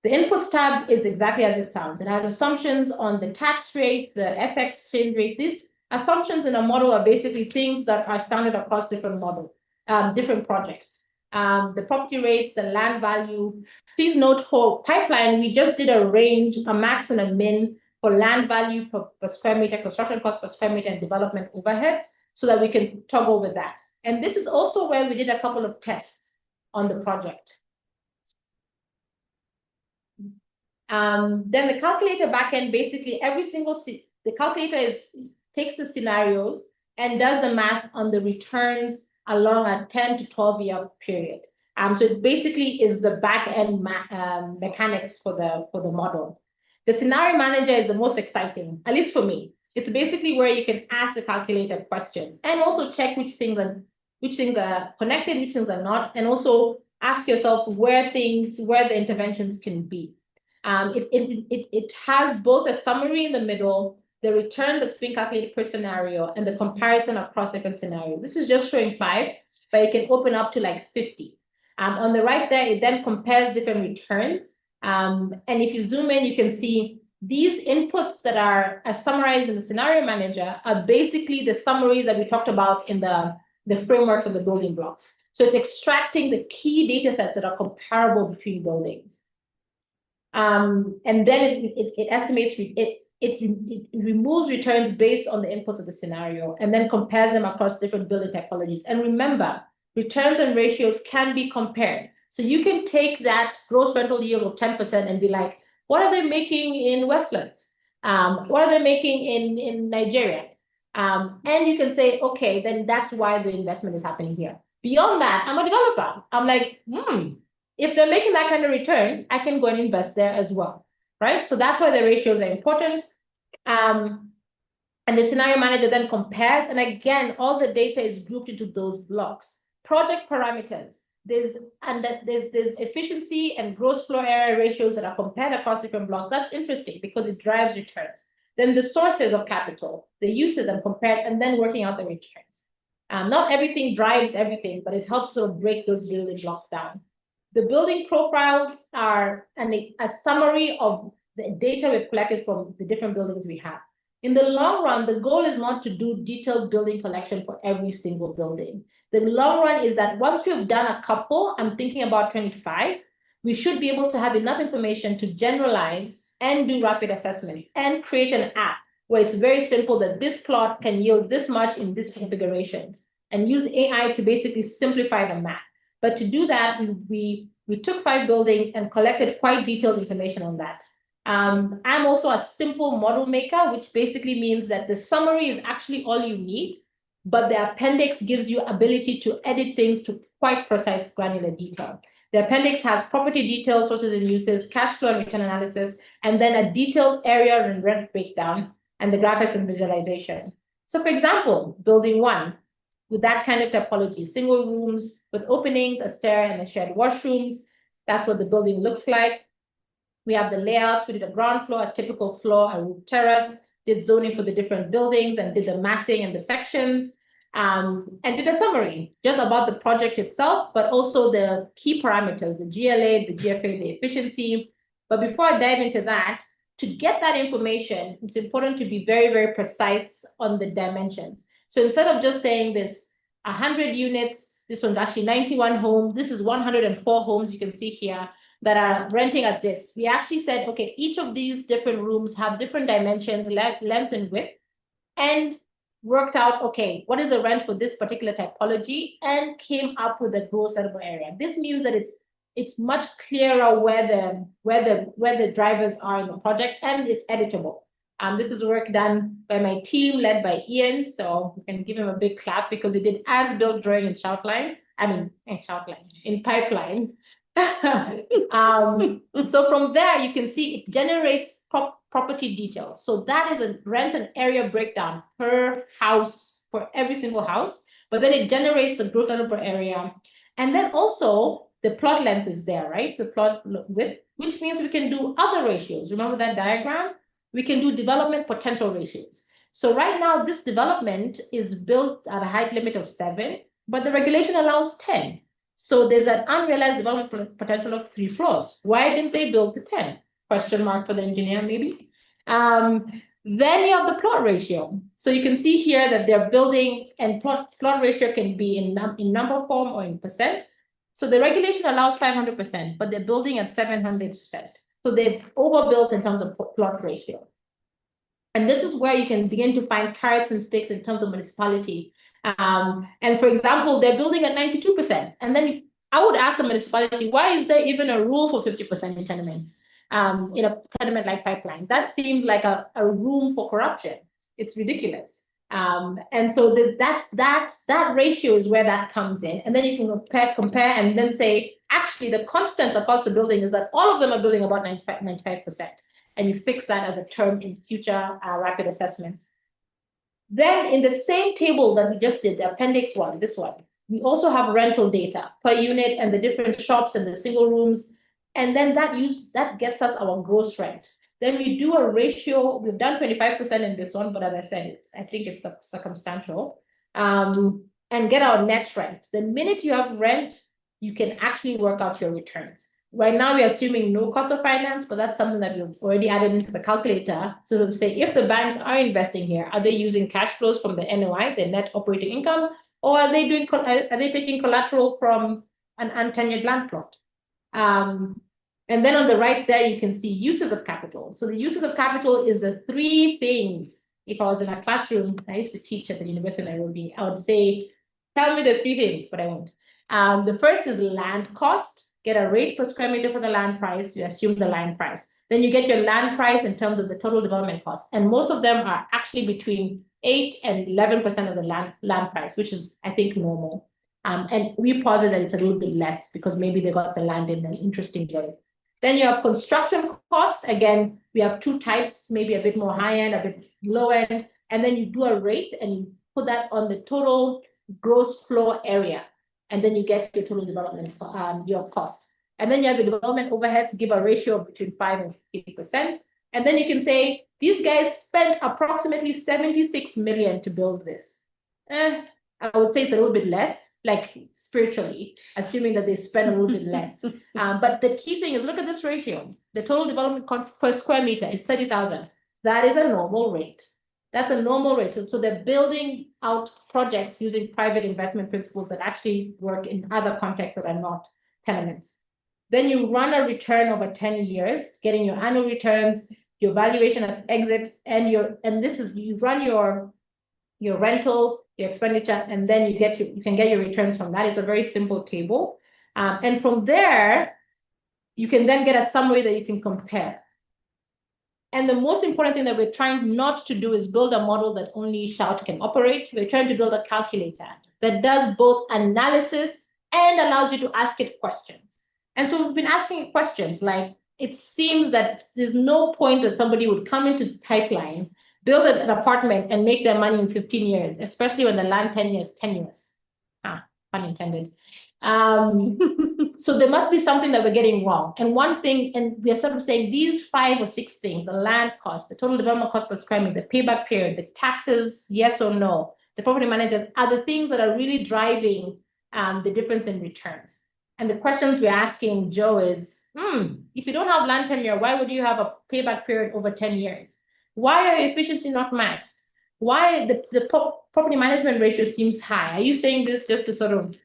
The inputs tab is exactly as it sounds. It has assumptions on the tax rate, the FX exchange rate. These assumptions in a model are basically things that are standard across different models, different projects. The property rates, the land value. Please note for Pipeline, we just did a range, a max and a min for land value per square meter, construction cost per square meter, and development overheads, so that we can toggle with that. And this is also where we did a couple of tests on the project. Then the calculator backend, basically the calculator takes the scenarios and does the math on the returns along a 10 to 12 year period. So it basically is the back-end mechanics for the model. The scenario manager is the most exciting, at least for me. It's basically where you can ask the calculator questions and also check which things are connected, which things are not, and also ask yourself where the interventions can be. It has both a summary in the middle, the return that's being calculated per scenario, and the comparison across different scenarios. This is just showing 5, but it can open up to like 50. On the right there, it then compares different returns. And if you zoom in, you can see these inputs that are summarized in the scenario manager are basically the summaries that we talked about in the frameworks of the building blocks. So it's extracting the key data sets that are comparable between buildings. And then it estimates, it removes returns based on the inputs of the scenario and then compares them across different building typologies. And remember, returns and ratios can be compared. So you can take that gross rental yield of 10% and be like, what are they making in Westlands? What are they making in Nigeria? And you can say, okay, then that's why the investment is happening here. Beyond that, I'm a developer. I'm like, if they're making that kind of return, I can go and invest there as well, right? So that's why the ratios are important. And the scenario manager then compares, and again, all the data is grouped into those blocks. Project parameters, there's efficiency and gross floor area ratios that are compared across different blocks. That's interesting because it drives returns. Then the sources of capital, the uses and compared, and then working out the returns. Not everything drives everything, but it helps sort of break those building blocks down. The building profiles are a summary of the data we've collected from the different buildings we have. In the long run, the goal is not to do detailed building collection for every single building. The long run is that once we've done a couple, I'm thinking about 25, we should be able to have enough information to generalize and do rapid assessment and create an app where it's very simple that this plot can yield this much in these configurations and use AI to basically simplify the map. But to do that, we took 5 buildings and collected quite detailed information on that. I'm also a simple model maker, which basically means that the summary is actually all you need, but the appendix gives you ability to edit things to quite precise granular detail. The appendix has property details, sources and uses, cash flow and return analysis, and then a detailed area and rent breakdown, and the graphics and visualization. So for example, building 1, with that kind of typology, single rooms with openings, a stair, and a shared washrooms. That's what the building looks like. We have the layouts. We did a ground floor, a typical floor, a roof terrace, did zoning for the different buildings, and did the massing and the sections, and did a summary just about the project itself, but also the key parameters, the GLA, the GFA, the efficiency. But before I dive into that, to get that information, it's important to be very, very precise on the dimensions. So instead of just saying this 100 units, this one's actually 91 homes, this is 104 homes you can see here that are renting at this. We actually said, okay, each of these different rooms have different dimensions, length and width, and worked out, okay, what is the rent for this particular typology, and came up with a gross lettable area. This means that it's much clearer where the drivers are in the project, and it's editable. This is work done by my team, led by Ian, so we can give him a big clap because he did as-built drawing in Shoutline. In Pipeline. So from there, you can see it generates property details. So that is a rent and area breakdown per house for every single house, but then it generates the gross level per area. And then also the plot length is there, right? The plot width, which means we can do other ratios. Remember that diagram? We can do development potential ratios. So right now, this development is built at a height limit of 7, but the regulation allows 10. So there's an unrealized development potential of 3 floors. Why didn't they build to 10? Question mark for the engineer, maybe. Then you have the plot ratio. So you can see here that they're building, and plot ratio can be in number form or in percent. So the regulation allows 500%, but they're building at 700%. So they've overbuilt in terms of plot ratio. And this is where you can begin to find carrots and sticks in terms of municipality. And for example, they're building at 92%. And then I would ask the municipality, why is there even a rule for 50% in tenements, in a tenement-like pipeline? That seems like a room for corruption. It's ridiculous. And so that ratio is where that comes in. And then you can compare and then say, actually, the constants across the building is that all of them are building about 95%. And you fix that as a term in future rapid assessments. Then in the same table that we just did, the appendix 1, this one, we also have rental data per unit and the different shops and the single rooms. And then that gets us our gross rent. Then we do a ratio. We've done 25% in this one, but as I said, I think it's circumstantial. And get our net rent. The minute you have rent, you can actually work out your returns. Right now, we're assuming no cost of finance, but that's something that we've already added into the calculator. So to say, if the banks are investing here, are they using cash flows from the NOI, the net operating income, Or are they taking collateral from an untenured land plot? And then on the right there, you can see uses of capital. So the uses of capital is the three things. If I was in a classroom, I used to teach at the University of Nairobi, I would say, tell me the three things, but I won't. The first is land cost. Get a rate per square meter for the land price. You assume the land price. Then you get your land price in terms of the total development cost. And most of them are actually between 8 and 11% of the land price, which is, I think, normal. And we posit that it's a little bit less because maybe they got the land in an interesting way. Then you have construction cost. Again, we have two types, maybe a bit more high end, a bit low end. And then you do a rate and you put that on the total gross floor area. And then you get your total development, your cost. And then you have the development overheads, give a ratio of between 5 and 50%. And then you can say, these guys spent approximately 76 million to build this. I would say it's a little bit less, like spiritually, assuming that they spend a little bit less. But the key thing is, look at this ratio. The total development cost per square meter is 30,000. That is a normal rate. That's a normal rate. So they're building out projects using private investment principles that actually work in other contexts that are not tenements. Then you run a return over 10 years, getting your annual returns, your valuation at exit, and you run your rental, your expenditure, and then you can get your returns from that. It's a very simple table. And from there, you can then get a summary that you can compare. And the most important thing that we're trying not to do is build a model that only Shout can operate. We're trying to build a calculator that does both analysis and allows you to ask it questions. And so we've been asking questions like, it seems that there's no point that somebody would come into pipeline, build an apartment and make their money in 15 years, especially when the land 10 years. Pun intended. So there must be something that we're getting wrong. And one thing, and we're sort of saying these 5 or 6 things, the land cost, the total development cost per square meter, the payback period, the taxes, yes or no, the property managers are the things that are really driving the difference in returns. And the questions we're asking, Joe, is, if you don't have land tenure, why would you have a payback period over 10 years? Why are your efficiency not maxed? Why the property management ratio seems high? Are you saying this just to sort of,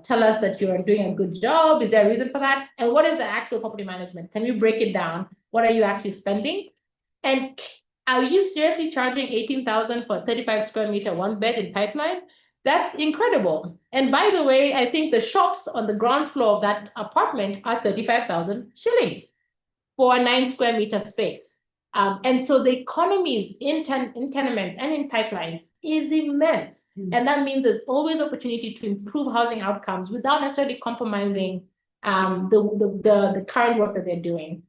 tell us that you're doing a good job? Is there a reason for that? And what is the actual property management? Can you break it down? What are you actually spending? And are you seriously charging 18,000 for 35 square meter, 1 bed in pipeline? That's incredible. And by the way, I think the shops on the ground floor of that apartment are 35,000 shillings for a 9 square meter space. And so the economies in tenements and in pipelines is immense. And that means there's always opportunity to improve housing outcomes without necessarily compromising the current work that they're doing.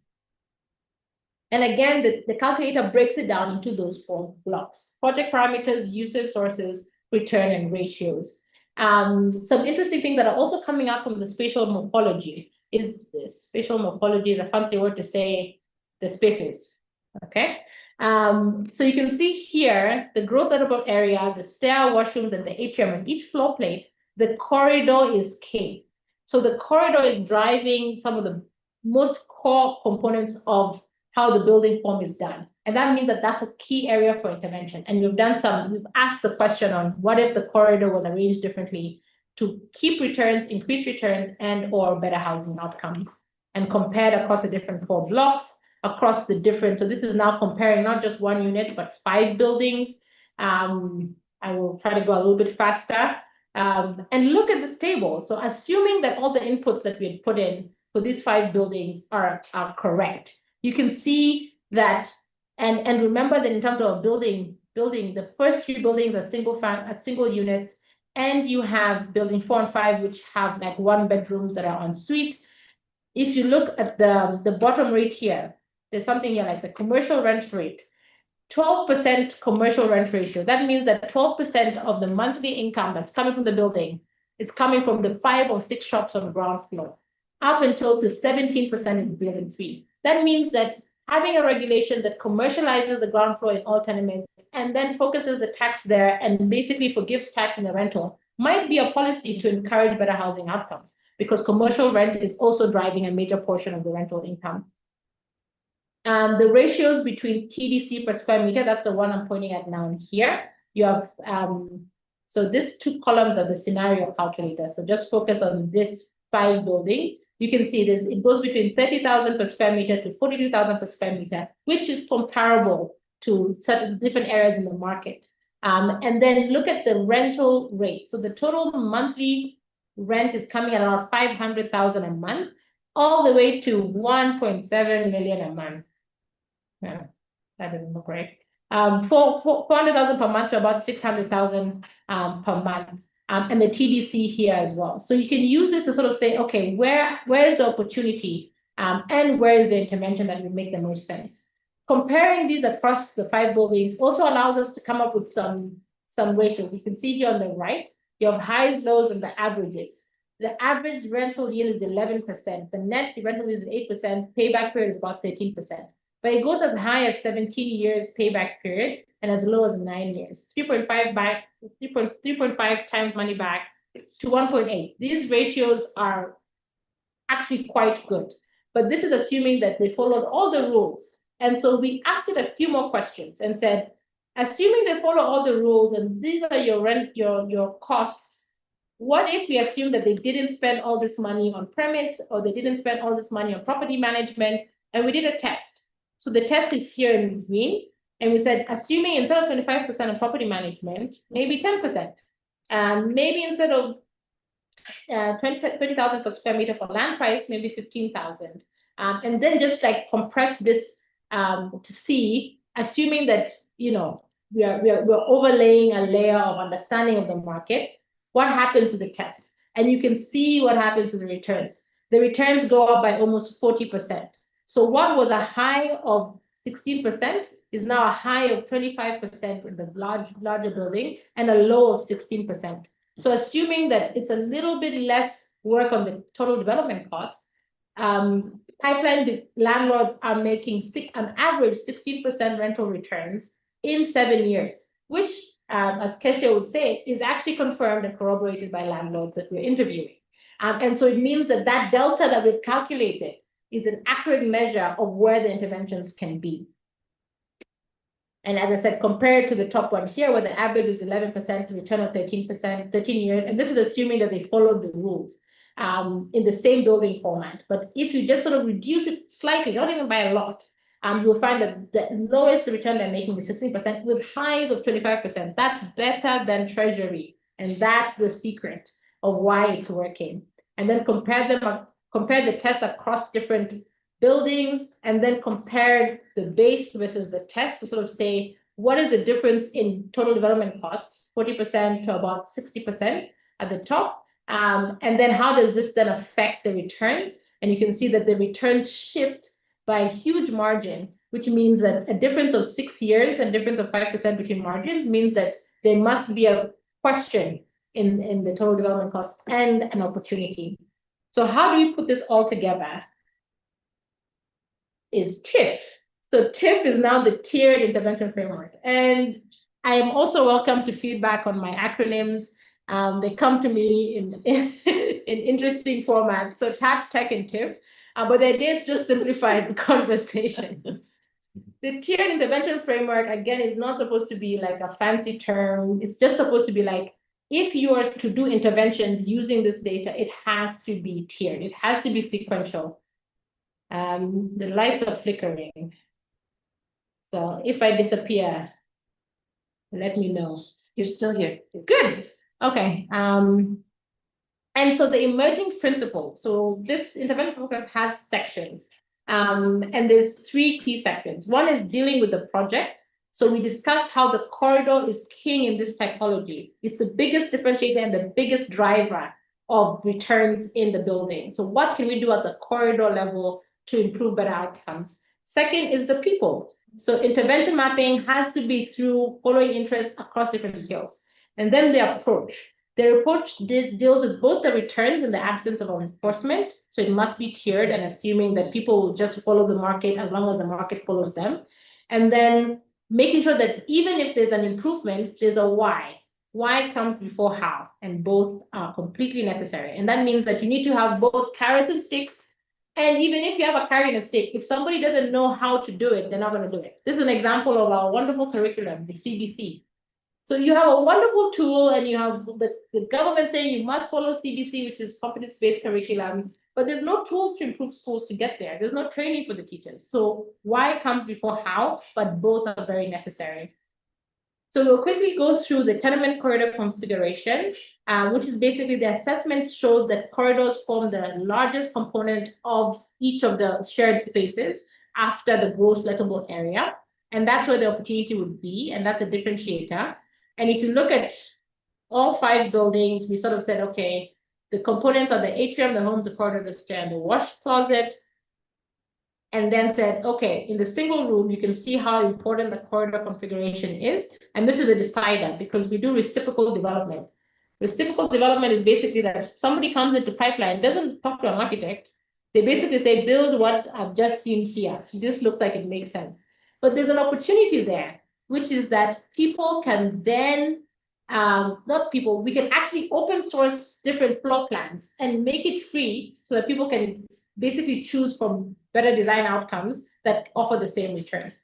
And again, the calculator breaks it down into those 4 blocks: project parameters, usage sources, return, and ratios. Some interesting things that are also coming up from the spatial morphology is this. Spatial morphology is a fancy word to say the spaces, okay? So you can see here, the gross lettable area, the stair, washrooms, and the atrium on each floor plate, the corridor is king. So the corridor is driving some of the most core components of how the building form is done. And that means that that's a key area for intervention. And we've asked the question on what if the corridor was arranged differently to keep returns, increase returns, and or better housing outcomes, and compared across the different 4 blocks, across the different, so this is now comparing not just 1 unit, but 5 buildings. I will try to go a little bit faster. And look at this table. So assuming that all the inputs that we had put in for these 5 buildings are correct, you can see that, and remember that in terms of building, the first 3 buildings are single units, and you have building 4 and 5, which have like 1 bedrooms that are en suite. If you look at the bottom rate here, there's something here like the commercial rent rate, 12% commercial rent ratio. That means that 12% of the monthly income that's coming from the building is coming from the 5 or 6 shops on the ground floor, up until to 17% in building 3. That means that having a regulation that commercializes the ground floor in all tenements and then focuses the tax there and basically forgives tax in the rental might be a policy to encourage better housing outcomes, because commercial rent is also driving a major portion of the rental income. The ratios between TDC per square meter, that's the one I'm pointing at now here. You have So these 2 columns are the scenario calculator. So just focus on this 5 buildings. You can see this, it goes between 30,000 per square meter to 42,000 per square meter, which is comparable to certain different areas in the market. And then look at the rental rate. So the total monthly rent is coming at around 500,000 a month, all the way to 1.7 million a month. Yeah, that doesn't look right. 400,000 per month to about 600,000 per month. And the TDC here as well. So you can use this to sort of say, okay, where is the opportunity and where is the intervention that will make the most sense? Comparing these across the 5 buildings also allows us to come up with some ratios. You can see here on the right, you have highs, lows, and the averages. The average rental yield is 11%. The net rental yield is 8%. Payback period is about 13%. But it goes as high as 17 years payback period and as low as 9 years. 3.5 times money back to 1.8. These ratios are actually quite good. But this is assuming that they followed all the rules. And so we asked it a few more questions and said, assuming they follow all the rules and these are your rent, your costs, what if we assume that they didn't spend all this money on permits or they didn't spend all this money on property management, and we did a test? So the test is here in green, and we said, assuming instead of 25% of property management, maybe 10%, and maybe instead of 20,000 per square meter for land price, maybe 15,000, and then just like compress this to see, assuming that we're overlaying a layer of understanding of the market, what happens to the test? And you can see what happens to the returns. The returns go up by almost 40%. So what was a high of 16% is now a high of 25% in the larger building and a low of 16%. So assuming that it's a little bit less work on the total development cost, pipeline landlords are making on average 16% rental returns in 7 years, which, as Kesha would say, is actually confirmed and corroborated by landlords that we're interviewing. And so it means that that delta that we've calculated is an accurate measure of where the interventions can be. And as I said, compared to the top one here, where the average is 11%, return of 13%, 13 years, and this is assuming that they follow the rules in the same building format. But if you just sort of reduce it slightly, not even by a lot, you'll find that the lowest return they're making is 16% with highs of 25%. That's better than Treasury. And that's the secret of why it's working. And then compare the test across different buildings, and then compare the base versus the test to sort of say, what is the difference in total development costs, 40% to about 60% at the top? And then how does this then affect the returns? And you can see that the returns shift by a huge margin, which means that a difference of 6 years and difference of 5% between margins means that there must be a question in the total development cost and an opportunity. So how do we put this all together? Is TIF. So TIF is now the tiered intervention framework. And I am also welcome to feedback on my acronyms. They come to me in interesting formats. So TAT, TECH, and TIF. But the idea is just simplify the conversation. The tiered intervention framework, again, is not supposed to be like a fancy term. It's just supposed to be like, if you are to do interventions using this data, it has to be tiered. It has to be sequential. The lights are flickering. So if I disappear, let me know. You're still here. Good. Okay. And so the emerging principles. So this intervention program has sections. And there's 3 key sections. One is dealing with the project. So we discussed how the corridor is king in this typology. It's the biggest differentiator and the biggest driver of returns in the building. So what can we do at the corridor level to improve better outcomes? Second is the people. So intervention mapping has to be through following interests across different skills. And then the approach. The approach deals with both the returns in the absence of enforcement. So it must be tiered and assuming that people will just follow the market as long as the market follows them. And then making sure that even if there's an improvement, there's a why. Why comes before how, and both are completely necessary. And that means that you need to have both carrots and sticks. And even if you have a carrot and a stick, if somebody doesn't know how to do it, they're not going to do it. This is an example of our wonderful curriculum, the CBC. So you have a wonderful tool, and you have the government saying you must follow CBC, which is competence-based curriculum, but there's no tools to improve schools to get there. There's no training for the teachers. So why comes before how, but both are very necessary. So we'll quickly go through the tenement corridor configuration, which is basically the assessments showed that corridors form the largest component of each of the shared spaces after the gross lettable area. And that's where the opportunity would be, and that's a differentiator. And if you look at all 5 buildings, we sort of said, okay, the components are the atrium, the homes, the corridor, the stair, and the wash closet. And then said, okay, in the single room, you can see how important the corridor configuration is. And this is a decider because we do reciprocal development. Reciprocal development is basically that somebody comes into pipeline, doesn't talk to an architect. They basically say, build what I've just seen here. This looks like it makes sense. But there's an opportunity there, which is that people can then, not people, we can actually open source different floor plans and make it free so that people can basically choose from better design outcomes that offer the same returns.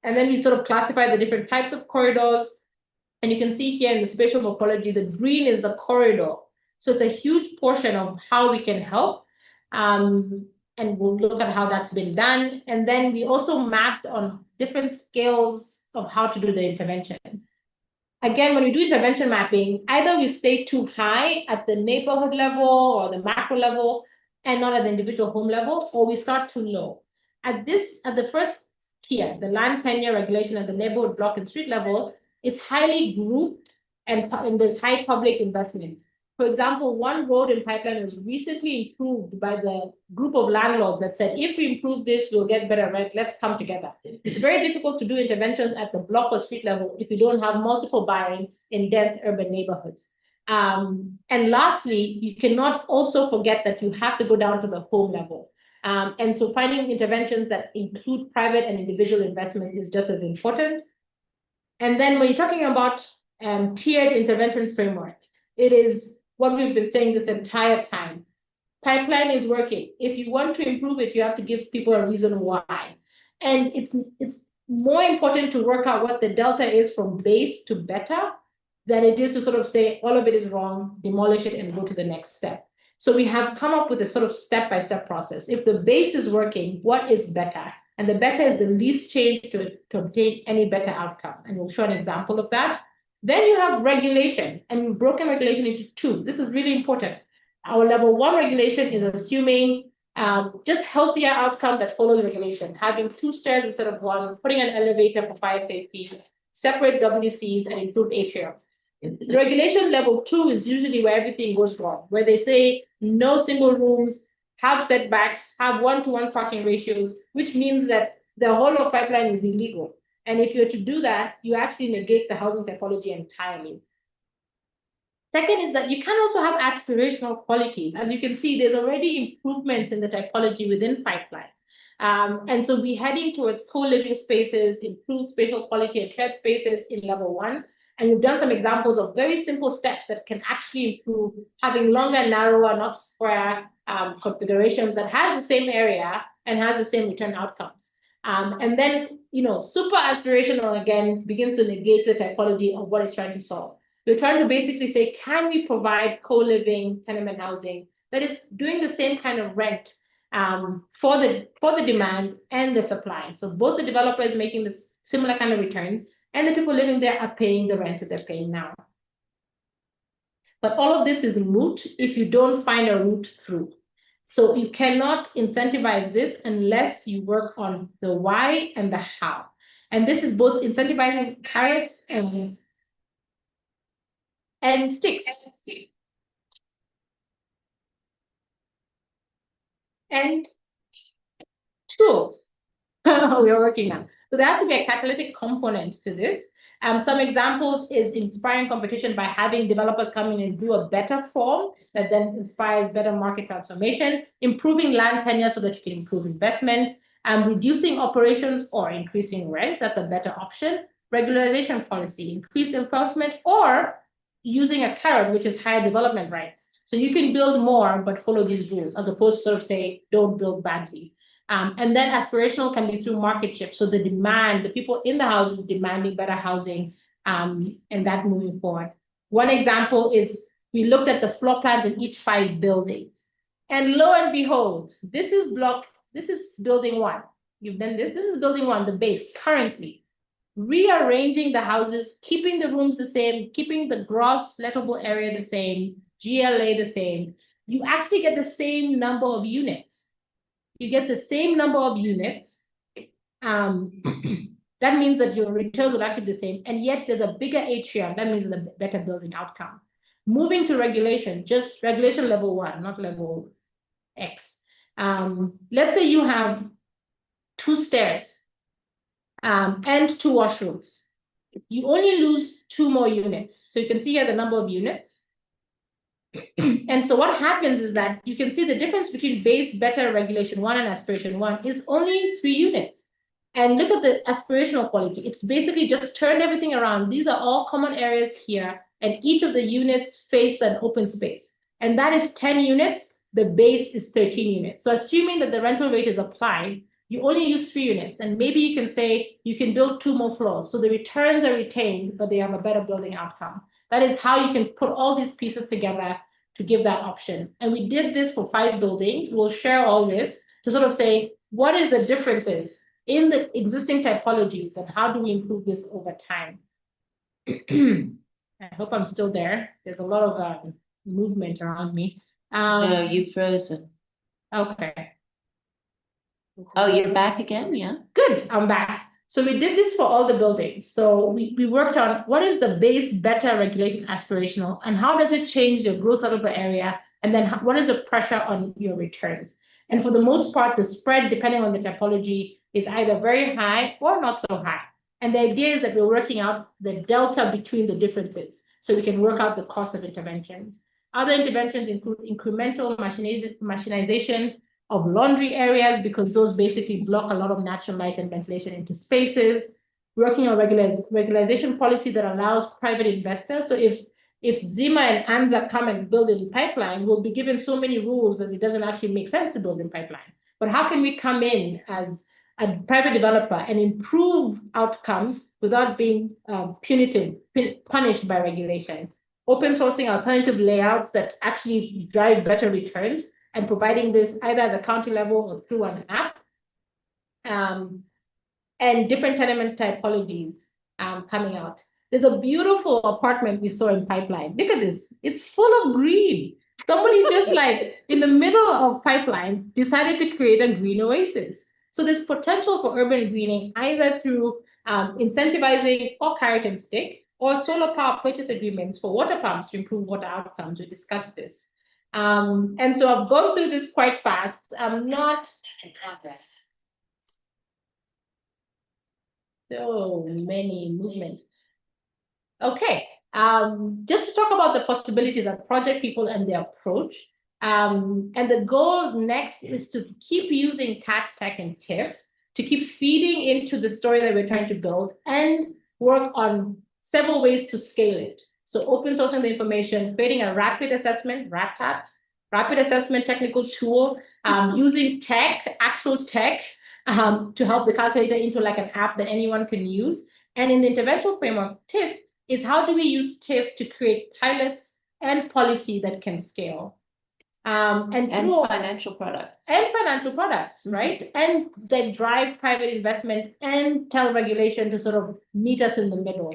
And then we sort of classify the different types of corridors. And you can see here in the spatial morphology, the green is the corridor. So it's a huge portion of how we can help. And we'll look at how that's been done. And then we also mapped on different scales of how to do the intervention. Again, when we do intervention mapping, either we stay too high at the neighborhood level or the macro level and not at the individual home level, or we start too low. At the first tier, the land tenure regulation at the neighborhood, block, and street level, it's highly grouped and there's high public investment. For example, one road in Pipeline was recently improved by the group of landlords that said, if we improve this, we'll get better rent, let's come together. It's very difficult to do interventions at the block or street level if you don't have multiple buying in dense urban neighborhoods. And lastly, you cannot also forget that you have to go down to the home level. And so finding interventions that include private and individual investment is just as important. And then when you're talking about tiered intervention framework, it is what we've been saying this entire time. Pipeline is working. If you want to improve it, you have to give people a reason why. And it's more important to work out what the delta is from base to better than it is to sort of say all of it is wrong, demolish it, and go to the next step. So we have come up with a sort of step-by-step process. If the base is working, what is better? And the better is the least change to obtain any better outcome. And we'll show an example of that. Then you have regulation, and we've broken regulation into 2. This is really important. Our level 1 regulation is assuming just healthier outcome that follows regulation, having 2 stairs instead of 1, putting an elevator for fire safety, separate WCs, and improved atriums. Regulation level 2 is usually where everything goes wrong, where they say no single rooms, have setbacks, have 1-to-1 parking ratios, which means that the whole of Pipeline is illegal. And if you're to do that, you actually negate the housing typology entirely. Second is that you can also have aspirational qualities. As you can see, there's already improvements in the typology within Pipeline. And so we're heading towards co-living spaces, improved spatial quality and shared spaces in level 1. And we've done some examples of very simple steps that can actually improve having longer, narrower, not square configurations that has the same area and has the same return outcomes. And then, super aspirational, again, begins to negate the typology of what it's trying to solve. We're trying to basically say, can we provide co-living tenement housing that is doing the same kind of rent for the demand and the supply? So both the developer is making this similar kind of returns, and the people living there are paying the rents that they're paying now. But all of this is moot if you don't find a route through. So you cannot incentivize this unless you work on the why and the how. And this is both incentivizing carrots and sticks. And tools we are working on. So there has to be a catalytic component to this. Some examples is inspiring competition by having developers come in and do a better form that then inspires better market transformation, improving land tenure so that you can improve investment, reducing operations or increasing rent. That's a better option. Regularization policy, increased enforcement, or using a carrot, which is higher development rights. So you can build more, but follow these rules, as opposed to sort of say, don't build badly. And then aspirational can be through market shift. So the demand, the people in the houses demanding better housing and that moving forward. One example is we looked at the floor plans in each 5 buildings. And lo and behold, this is building 1. You've done this. This is building 1, the base currently. Rearranging the houses, keeping the rooms the same, keeping the gross lettable area the same, GLA the same. You actually get the same number of units. You get the same number of units. That means that your returns will actually be the same, and yet there's a bigger atrium. That means a better building outcome. Moving to regulation, just regulation level 1, not level X. Let's say you have 2 stairs and 2 washrooms. You only lose 2 more units. So you can see here the number of units. And so what happens is that you can see the difference between base, better, regulation 1 and aspiration 1 is only 3 units. And look at the aspirational quality. It's basically just turned everything around. These are all common areas here, and each of the units face an open space. And that is 10 units. The base is 13 units. So assuming that the rental rate is applied, you only use 3 units. And maybe you can say you can build 2 more floors. So the returns are retained, but they have a better building outcome. That is how you can put all these pieces together to give that option. And we did this for 5 buildings. We'll share all this to sort of say, what is the differences in the existing typologies and how do we improve this over time? I hope I'm still there. There's a lot of movement around me. No, you've frozen. Okay. Oh, you're back again? Yeah. Good, I'm back. So we did this for all the buildings. So we worked on what is the base, better, regulation, aspirational, and how does it change your gross lettable area? And then what is the pressure on your returns? And for the most part, the spread, depending on the typology, is either very high or not so high. And the idea is that we're working out the delta between the differences so we can work out the cost of interventions. Other interventions include incremental machinization of laundry areas, because those basically block a lot of natural light and ventilation into spaces. Working on regularization policy that allows private investors. So if Zima and Anza come and build in pipeline, we'll be given so many rules that it doesn't actually make sense to build in pipeline. But how can we come in as a private developer and improve outcomes without being punitive, punished by regulation? Open sourcing alternative layouts that actually drive better returns and providing this either at the county level or through an app. And different tenement typologies coming out. There's a beautiful apartment we saw in pipeline. Look at this. It's full of green. Somebody just like in the middle of pipeline decided to create a green oasis. So there's potential for urban greening either through incentivizing or carrot and stick or solar power purchase agreements for water pumps to improve water outcomes. We discussed this. And so I've gone through this quite fast. I'm not in progress. So many movements. Okay, just to talk about the possibilities of project people and their approach. And the goal next is to keep using TAT, TEC, and TIFF to keep feeding into the story that we're trying to build and work on several ways to scale it. So open sourcing the information, creating a rapid assessment, RATAT, rapid assessment technical tool, using tech, actual tech, to help the calculator into like an app that anyone can use. And in the intervention framework, TIFF is how do we use TIFF to create pilots and policy that can scale. And financial products. And financial products, right? And that drive private investment and tell regulation to sort of meet us in the middle.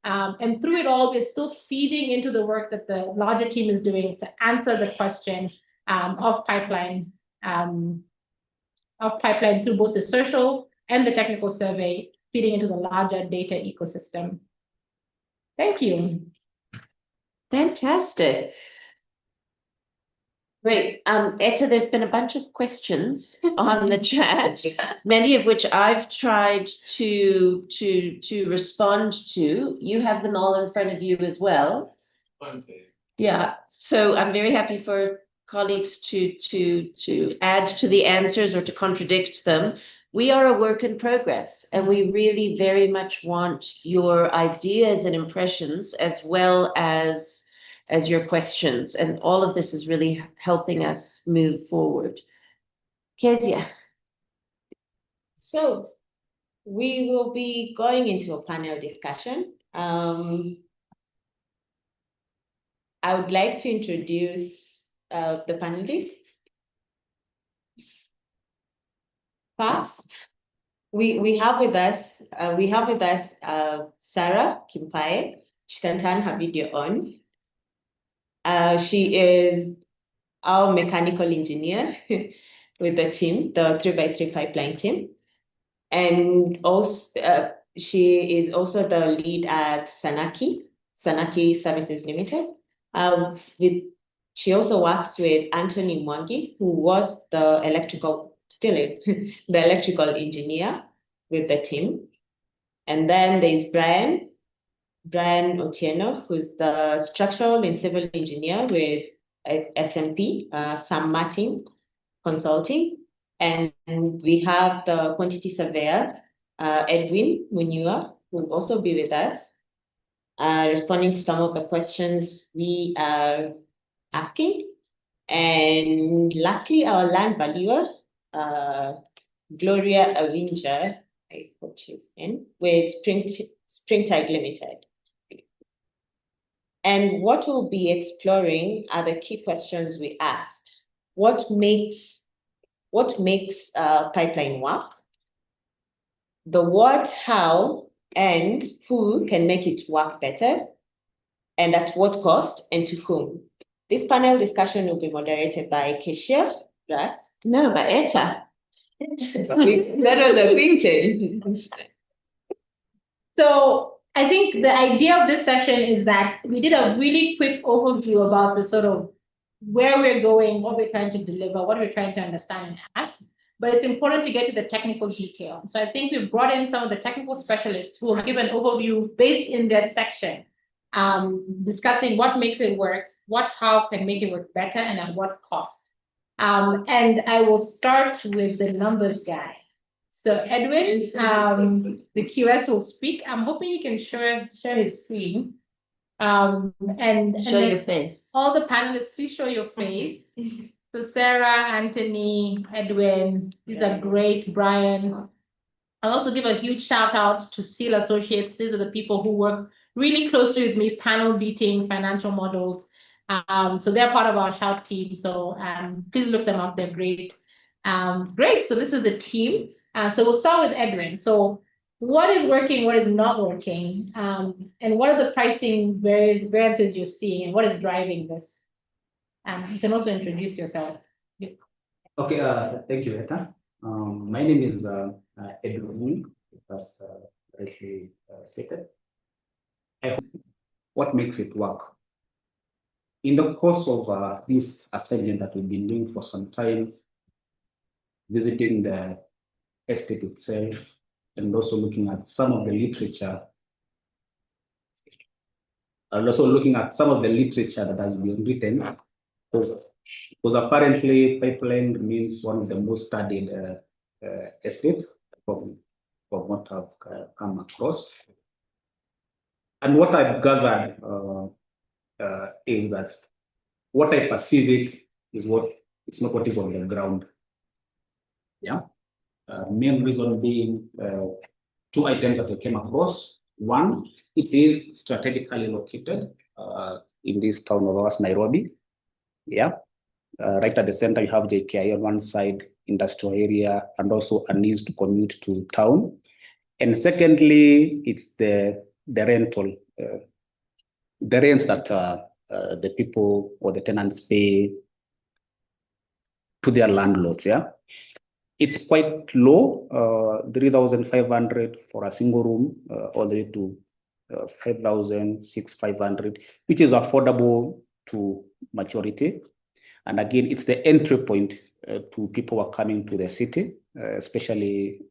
And through it all, we're still feeding into the work that the larger team is doing to answer the question of pipeline through both the social and the technical survey, feeding into the larger data ecosystem. Thank you. Fantastic. Great. Etta, there's been a bunch of questions on the chat, many of which I've tried to respond to. You have them all in front of you as well. Yeah. So I'm very happy for colleagues to add to the answers or to contradict them. We are a work in progress, and we really very much want your ideas and impressions as well as your questions. And all of this is really helping us move forward. Kezia. So we will be going into a panel discussion. I would like to introduce the panelists. First, we have with us Sarah Kimpaye. She can turn her video on. She is our mechanical engineer with the team, the 3x3 pipeline team. And also, she is also the lead at Sanaki Services Limited. She also works with Anthony Mwangi, who was still is, the electrical engineer with the team. And then there's Brian Otieno, who's the structural and civil engineer with SMP, Sam Martin Consulting. And we have the quantity surveyor, Edwin Munua, who will also be with us, responding to some of the questions we are asking. And lastly, our land valuer, Gloria Awinja, I hope she's in, with Springtide Limited. And what we'll be exploring are the key questions we asked. What makes pipeline work? The what, how, and who can make it work better, and at what cost, and to whom. This panel discussion will be moderated by Kesia Ras. No, by Eta. That was a quick change. So I think the idea of this session is that we did a really quick overview about the sort of where we're going, what we're trying to deliver, what we're trying to understand and ask. But it's important to get to the technical detail. So I think we've brought in some of the technical specialists who will give an overview based in their section, discussing what makes it work, how can make it work better, and at what cost. And I will start with the numbers guy. So Edwin, the QS will speak. I'm hoping you can share his screen. And Show your face. All the panelists, please show your face. So Sarah, Anthony, Edwin, these are great. Brian. I'll also give a huge shout out to Seal Associates. These are the people who work really closely with me, panel beating, financial models. So they're part of our shout team. So please look them up. They're great. Great. So this is the team. So we'll start with Edwin. So what is working, what is not working, and what are the pricing variances you're seeing, and what is driving this? You can also introduce yourself. Okay, thank you, Eta. My name is Edwin, as rightly stated. What makes it work? In the course of this assignment that we've been doing for some time, visiting the estate itself, and also looking at some of the literature, that has been written, because apparently pipeline remains one of the most studied estates from what I've come across. And what I've gathered is that what I perceive it is it's not what is on the ground. Yeah. Main reason being two items that I came across. One, it is strategically located in this town of ours, Nairobi. Yeah. Right at the center, you have JKI on one side, industrial area, and also an ease to commute to town. And secondly, it's the rental, the rents that the people or the tenants pay to their landlords. Yeah. It's quite low, 3,500 for a single room, all the way to 5,500, which is affordable to majority. And again, it's the entry point to people who are coming to the city, especially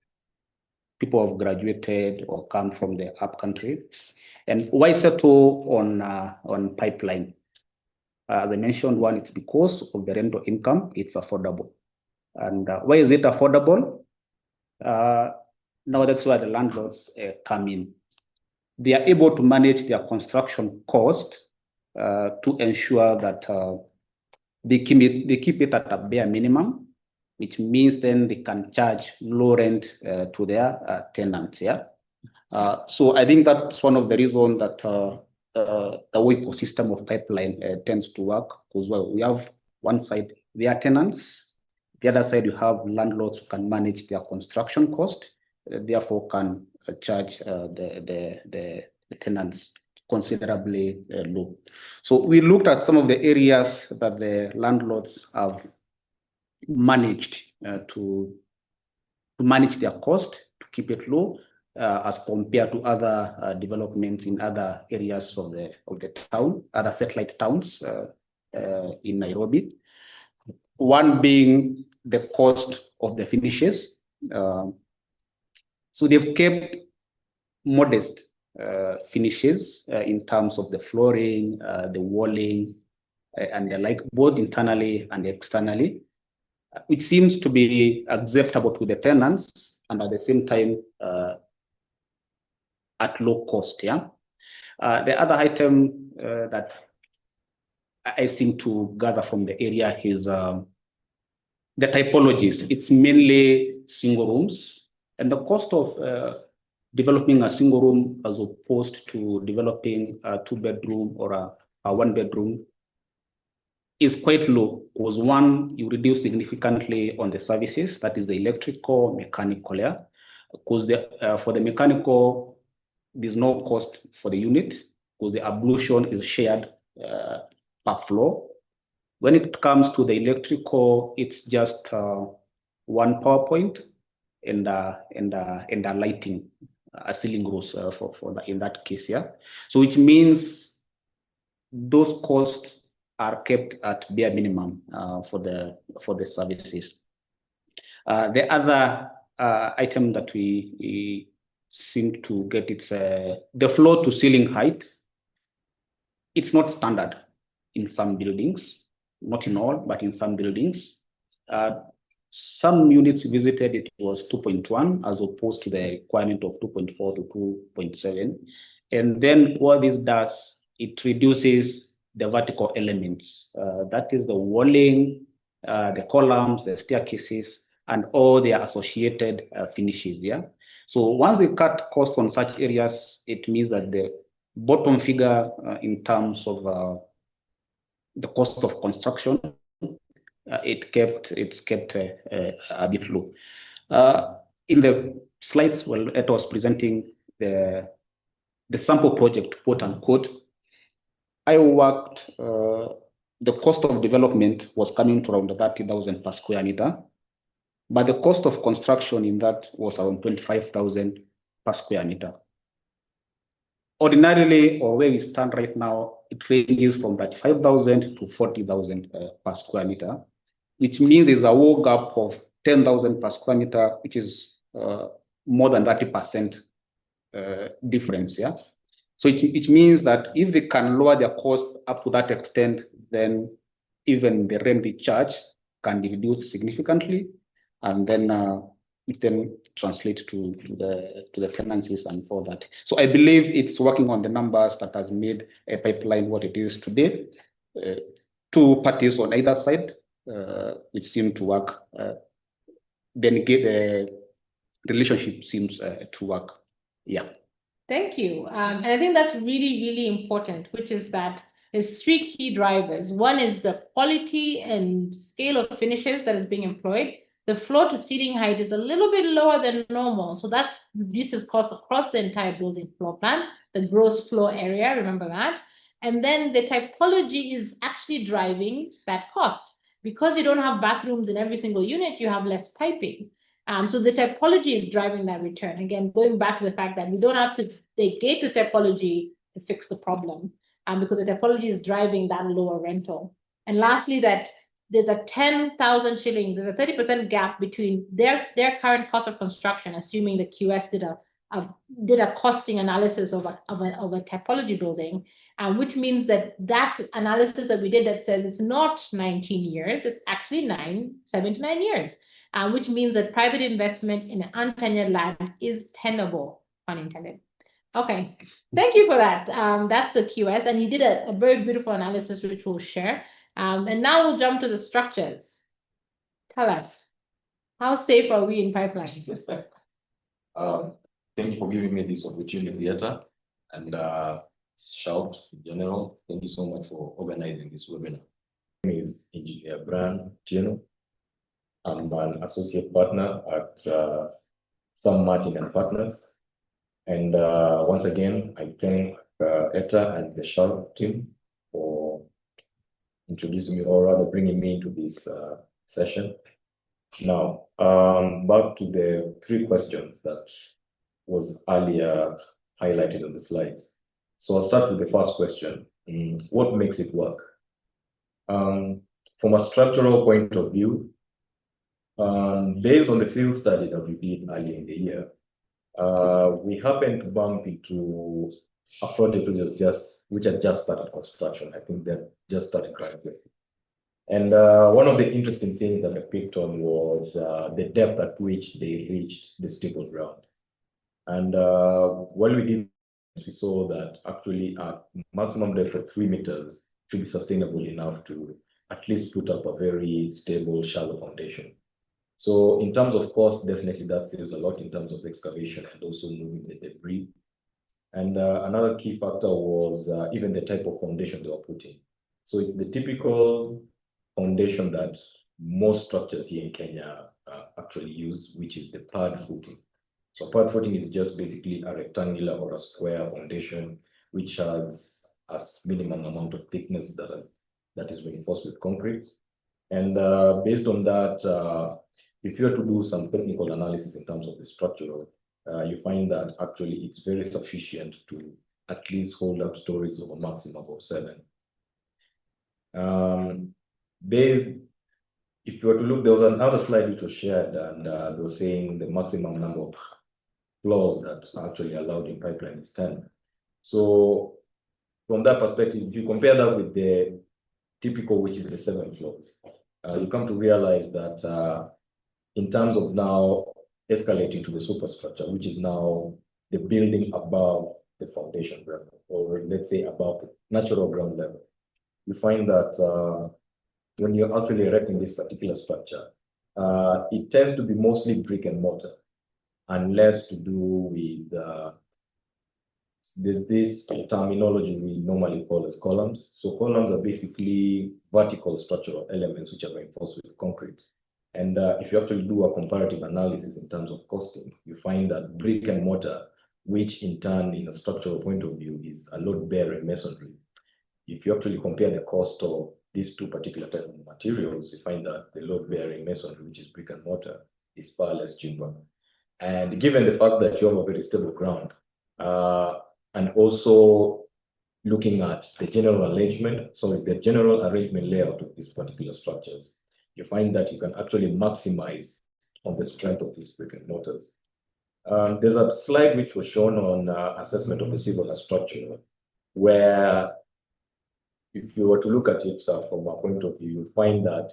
people who have graduated or come from the upcountry. And why settle on pipeline? As I mentioned, one, it's because of the rental income, it's affordable. And why is it affordable? Now that's where the landlords come in. They are able to manage their construction cost to ensure that they keep it at a bare minimum, which means then they can charge low rent to their tenants. Yeah. So I think that's one of the reasons that the whole ecosystem of pipeline tends to work, because we have one side, we are tenants. The other side, you have landlords who can manage their construction cost, therefore can charge the tenants considerably low. So we looked at some of the areas that the landlords have managed to manage their cost, to keep it low, as compared to other developments in other areas of the town, other satellite towns in Nairobi. One being the cost of the finishes. So they've kept modest finishes in terms of the flooring, the walling, and the like, both internally and externally, which seems to be acceptable to the tenants, and at the same time at low cost. Yeah. The other item that I seem to gather from the area is the typologies. It's mainly single rooms, and the cost of developing a single room as opposed to developing a 2-bedroom or a 1-bedroom is quite low, because one, you reduce significantly on the services, that is the electrical, mechanical, yeah. Because for the mechanical, there's no cost for the unit, because the ablution is shared per floor. When it comes to the electrical, it's just one power point and a lighting, a ceiling rose in that case, yeah. So which means those costs are kept at bare minimum for the services. The other item that we seem to get, it's the floor to ceiling height. It's not standard in some buildings, not in all, but in some buildings. Some units visited, it was 2.1 as opposed to the requirement of 2.4 to 2.7. And then what this does, it reduces the vertical elements. That is the walling, the columns, the staircases, and all their associated finishes. Yeah. So once they cut costs on such areas, it means that the bottom figure in terms of the cost of construction, it's kept a bit low. In the slides, well, it was presenting the sample project, quote unquote. I worked, the cost of development was coming to around 30,000 per square meter, but the cost of construction in that was around 25,000 per square meter. Ordinarily, or where we stand right now, it ranges from 35,000 to 40,000 per square meter, which means there's a whole gap of 10,000 per square meter, which is more than 30% difference. Yeah. So it means that if they can lower their cost up to that extent, then even the rent they charge can be reduced significantly, and then it then translates to the tenancies and all that. So I believe it's working on the numbers that has made a pipeline what it is today. Two parties on either side, which seem to work. Then the relationship seems to work. Yeah. Thank you. And I think that's really, really important, which is that there's 3 key drivers. One is the quality and scale of finishes that is being employed. The floor to ceiling height is a little bit lower than normal. So that reduces cost across the entire building floor plan, the gross floor area, remember that. And then the typology is actually driving that cost. Because you don't have bathrooms in every single unit, you have less piping. So the typology is driving that return. Again, going back to the fact that we don't have to negate the typology to fix the problem, because the typology is driving that lower rental. And lastly, that there's a 10,000 shillings, there's a 30% gap between their current cost of construction, assuming the QS did a costing analysis of a typology building, which means that analysis that we did that says it's not 19 years, it's actually 7 to 9 years. Which means that private investment in untenured land is tenable, pun intended. Okay, thank you for that. That's the QS, and he did a very beautiful analysis, which we'll share. And now we'll jump to the structures. Tell us, how safe are we in pipeline? Thank you for giving me this opportunity, Etta, and Shout in general. Thank you so much for organizing this webinar. My name is Engineer Brian Tieno. I'm an associate partner at Sam Martin and Partners. And once again, I thank Etta and the Shout team for introducing me, or rather bringing me into this session. Now, back to the 3 questions that was earlier highlighted on the slides. So I'll start with the first question. What makes it work? From a structural point of view, based on the field study that we did earlier in the year, we happened to bump into a project which had just started construction. I think that just started graduating. And one of the interesting things that I picked on was the depth at which they reached the stable ground. And when we did, we saw that actually a maximum depth of 3 meters should be sustainable enough to at least put up a very stable, shallow foundation. So in terms of cost, definitely that saves a lot in terms of excavation and also moving the debris. And another key factor was even the type of foundation they were putting. So it's the typical foundation that most structures here in Kenya actually use, which is the pad footing. So pad footing is just basically a rectangular or a square foundation, which has a minimum amount of thickness that is reinforced with concrete. And based on that, if you were to do some technical analysis in terms of the structure, you find that actually it's very sufficient to at least hold up stories of a maximum of 7. If you were to look, there was another slide which was shared, and they were saying the maximum number of floors that are actually allowed in pipeline is 10. So from that perspective, if you compare that with the typical, which is the 7 floors, you come to realize that in terms of now escalating to the superstructure, which is now the building above the foundation level, or let's say above the natural ground level, you find that when you're actually erecting this particular structure, it tends to be mostly brick and mortar, and less to do with there's this terminology we normally call as columns. So columns are basically vertical structural elements which are reinforced with concrete. And if you actually do a comparative analysis in terms of costing, you find that brick and mortar, which in turn, in a structural point of view, is a load-bearing masonry. If you actually compare the cost of these 2 particular types of materials, you find that the load-bearing masonry, which is brick and mortar, is far less cheaper. And given the fact that you have a very stable ground, and also looking at the general arrangement layout of these particular structures, you find that you can actually maximize on the strength of these brick and mortars. There's a slide which was shown on assessment of the civil structure, where if you were to look at it from a point of view, you find that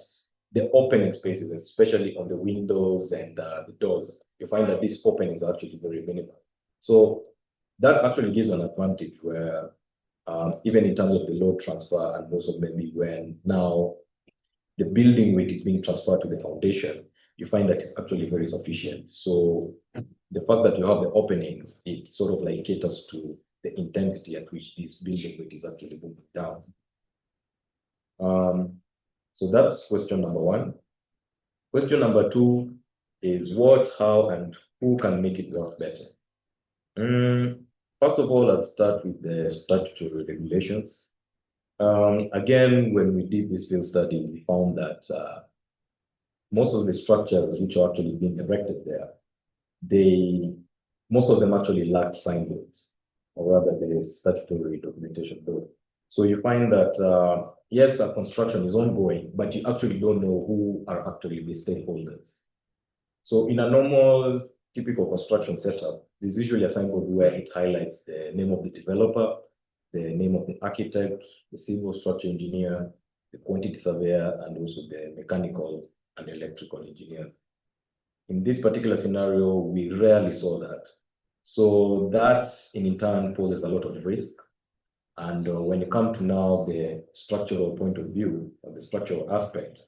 the opening spaces, especially on the windows and the doors, you find that these openings are actually very minimal. So that actually gives an advantage where even in terms of the load transfer, and also maybe when now the building weight is being transferred to the foundation, you find that it's actually very sufficient. So the fact that you have the openings, it sort of like caters to the intensity at which this building weight is actually moving down. So that's question number 1. Question number 2 is what, how, and who can make it work better? First of all, let's start with the statutory regulations. Again, when we did this field study, we found that most of the structures which are actually being erected there, most of them actually lack signboards, or rather there is statutory documentation though. So you find that yes, a construction is ongoing, but you actually don't know who are actually the stakeholders. So in a normal, typical construction setup, there's usually a signboard where it highlights the name of the developer, the name of the architect, the civil structure engineer, the quantity surveyor, and also the mechanical and electrical engineer. In this particular scenario, we rarely saw that. So that in turn poses a lot of risk. And when you come to now the structural point of view, or the structural aspect,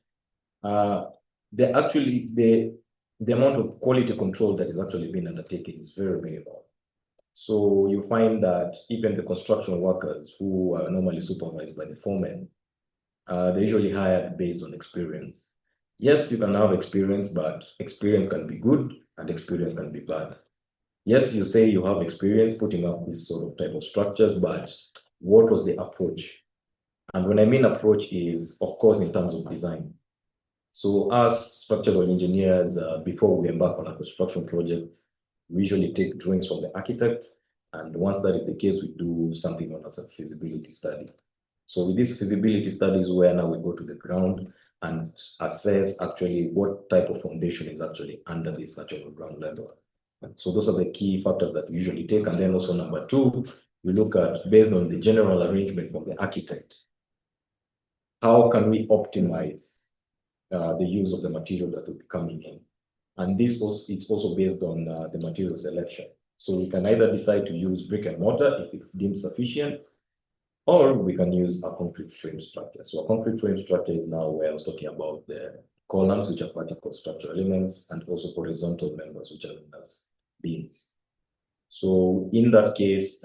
the amount of quality control that is actually being undertaken is very minimal. So you find that even the construction workers who are normally supervised by the foreman, they're usually hired based on experience. Yes, you can have experience, but experience can be good and experience can be bad. Yes, you say you have experience putting up this sort of type of structures, but what was the approach? And when I mean approach is, of course, in terms of design. So as structural engineers, before we embark on a construction project, we usually take drawings from the architect. And once that is the case, we do something known as a feasibility study. So with these feasibility studies, where now we go to the ground and assess actually what type of foundation is actually under this natural ground level. So those are the key factors that we usually take. And then also number two, we look at, based on the general arrangement from the architect, how can we optimize the use of the material that will be coming in? And this is also based on the material selection. So we can either decide to use brick and mortar if it's deemed sufficient, or we can use a concrete frame structure. So a concrete frame structure is now where I was talking about the columns, which are vertical structural elements, and also horizontal members, which are known as beams. So in that case,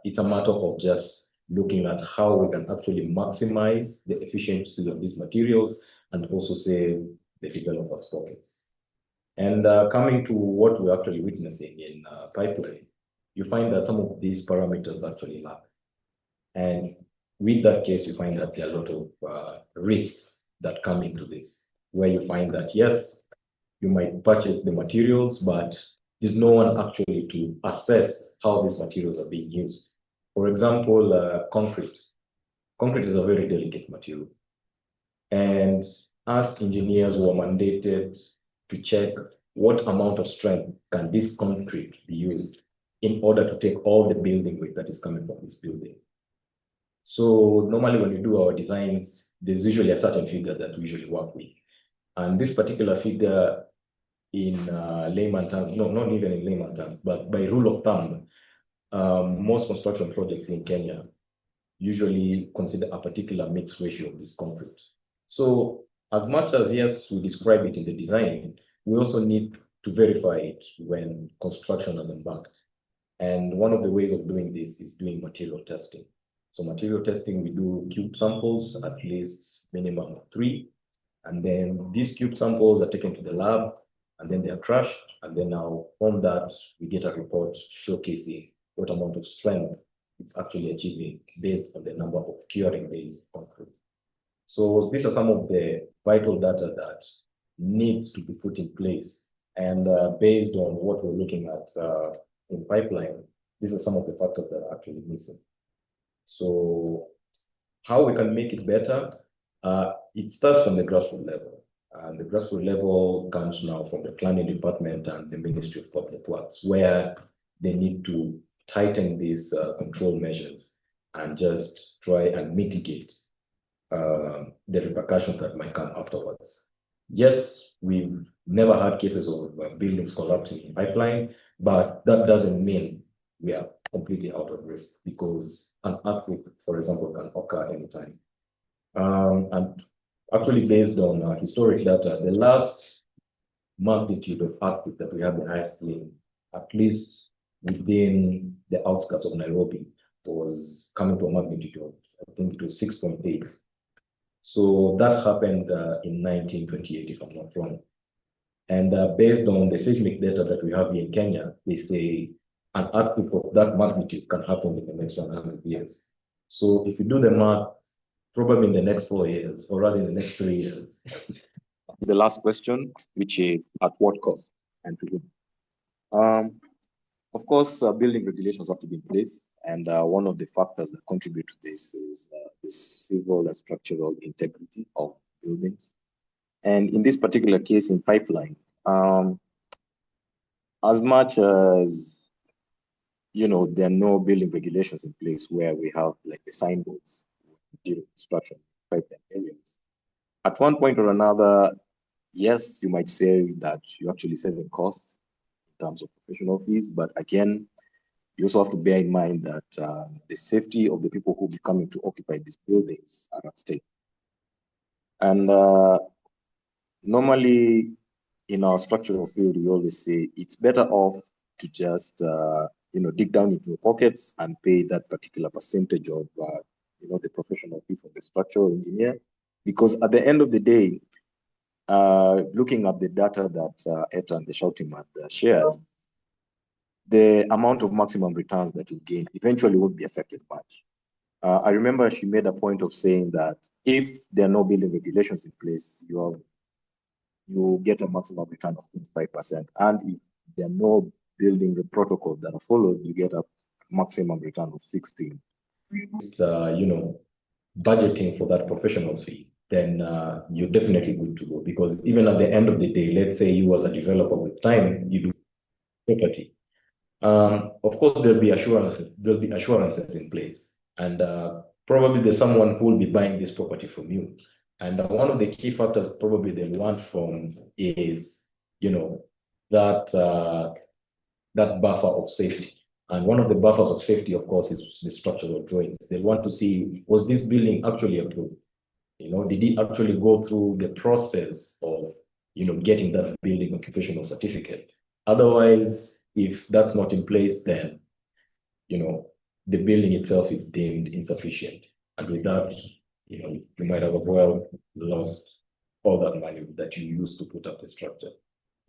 it's a matter of just looking at how we can actually maximize the efficiency of these materials and also save the developers' pockets. And coming to what we're actually witnessing in pipeline, you find that some of these parameters actually lack. And with that case, you find that there are a lot of risks that come into this, where you find that, yes, you might purchase the materials, but there's no one actually to assess how these materials are being used. For example, concrete. Concrete is a very delicate material. And as engineers, we are mandated to check what amount of strength can this concrete be used in order to take all the building weight that is coming from this building. So normally when we do our designs, there's usually a certain figure that we usually work with. And this particular figure in layman terms, no, not even in layman terms, but by rule of thumb, most construction projects in Kenya usually consider a particular mixed ratio of this concrete. So as much as, yes, we describe it in the design, we also need to verify it when construction has embarked. And one of the ways of doing this is doing material testing. So material testing, we do cube samples, at least minimum of 3. And then these cube samples are taken to the lab, and then they are crushed. And then now from that, we get a report showcasing what amount of strength it's actually achieving based on the number of curing days of concrete. So these are some of the vital data that needs to be put in place. And based on what we're looking at in pipeline, these are some of the factors that are actually missing. So how we can make it better? It starts from the grassroots level. And the grassroots level comes now from the planning department and the Ministry of Public Works, where they need to tighten these control measures and just try and mitigate the repercussions that might come afterwards. Yes, we've never had cases of buildings collapsing in pipeline, but that doesn't mean we are completely out of risk, because an earthquake, for example, can occur anytime. And actually, based on historic data, the last magnitude of earthquake that we have the highest in, at least within the outskirts of Nairobi, was coming to a magnitude of, I think it was 6.8. So that happened in 1928, if I'm not wrong. And based on the seismic data that we have here in Kenya, they say an earthquake of that magnitude can happen in the next 100 years. So if you do the math, probably in the next 4 years, or rather in the next 3 years. The last question, which is at what cost and to whom? Of course, building regulations have to be in place. And one of the factors that contribute to this is the civil and structural integrity of buildings. And in this particular case in pipeline, as much as, there are no building regulations in place where we have like the signboards, construction, pipeline areas. At one point or another, yes, you might say that you're actually saving costs in terms of professional fees, but again, you also have to bear in mind that the safety of the people who will be coming to occupy these buildings are at stake. And normally in our structural field, we always say it's better off to just dig down into your pockets and pay that particular percentage of, the professional fee for the structural engineer. Because at the end of the day, looking at the data that Etta and the shouting man shared, the amount of maximum returns that you gain eventually won't be affected much. I remember she made a point of saying that if there are no building regulations in place, you get a maximum return of 25%. And if there are no building protocols that are followed, you get a maximum return of 16%. Budgeting for that professional fee, then you're definitely good to go. Because even at the end of the day, let's say you as a developer with time, you do property. Of course, there'll be assurances in place. And probably there's someone who will be buying this property from you. And one of the key factors probably they'll want from is, that buffer of safety. And one of the buffers of safety, of course, is the structural drawings. They want to see, was this building actually approved? Did it actually go through the process of, getting that building occupational certificate? Otherwise, if that's not in place, then, the building itself is deemed insufficient. And with that, you might as well lost all that money that you used to put up the structure.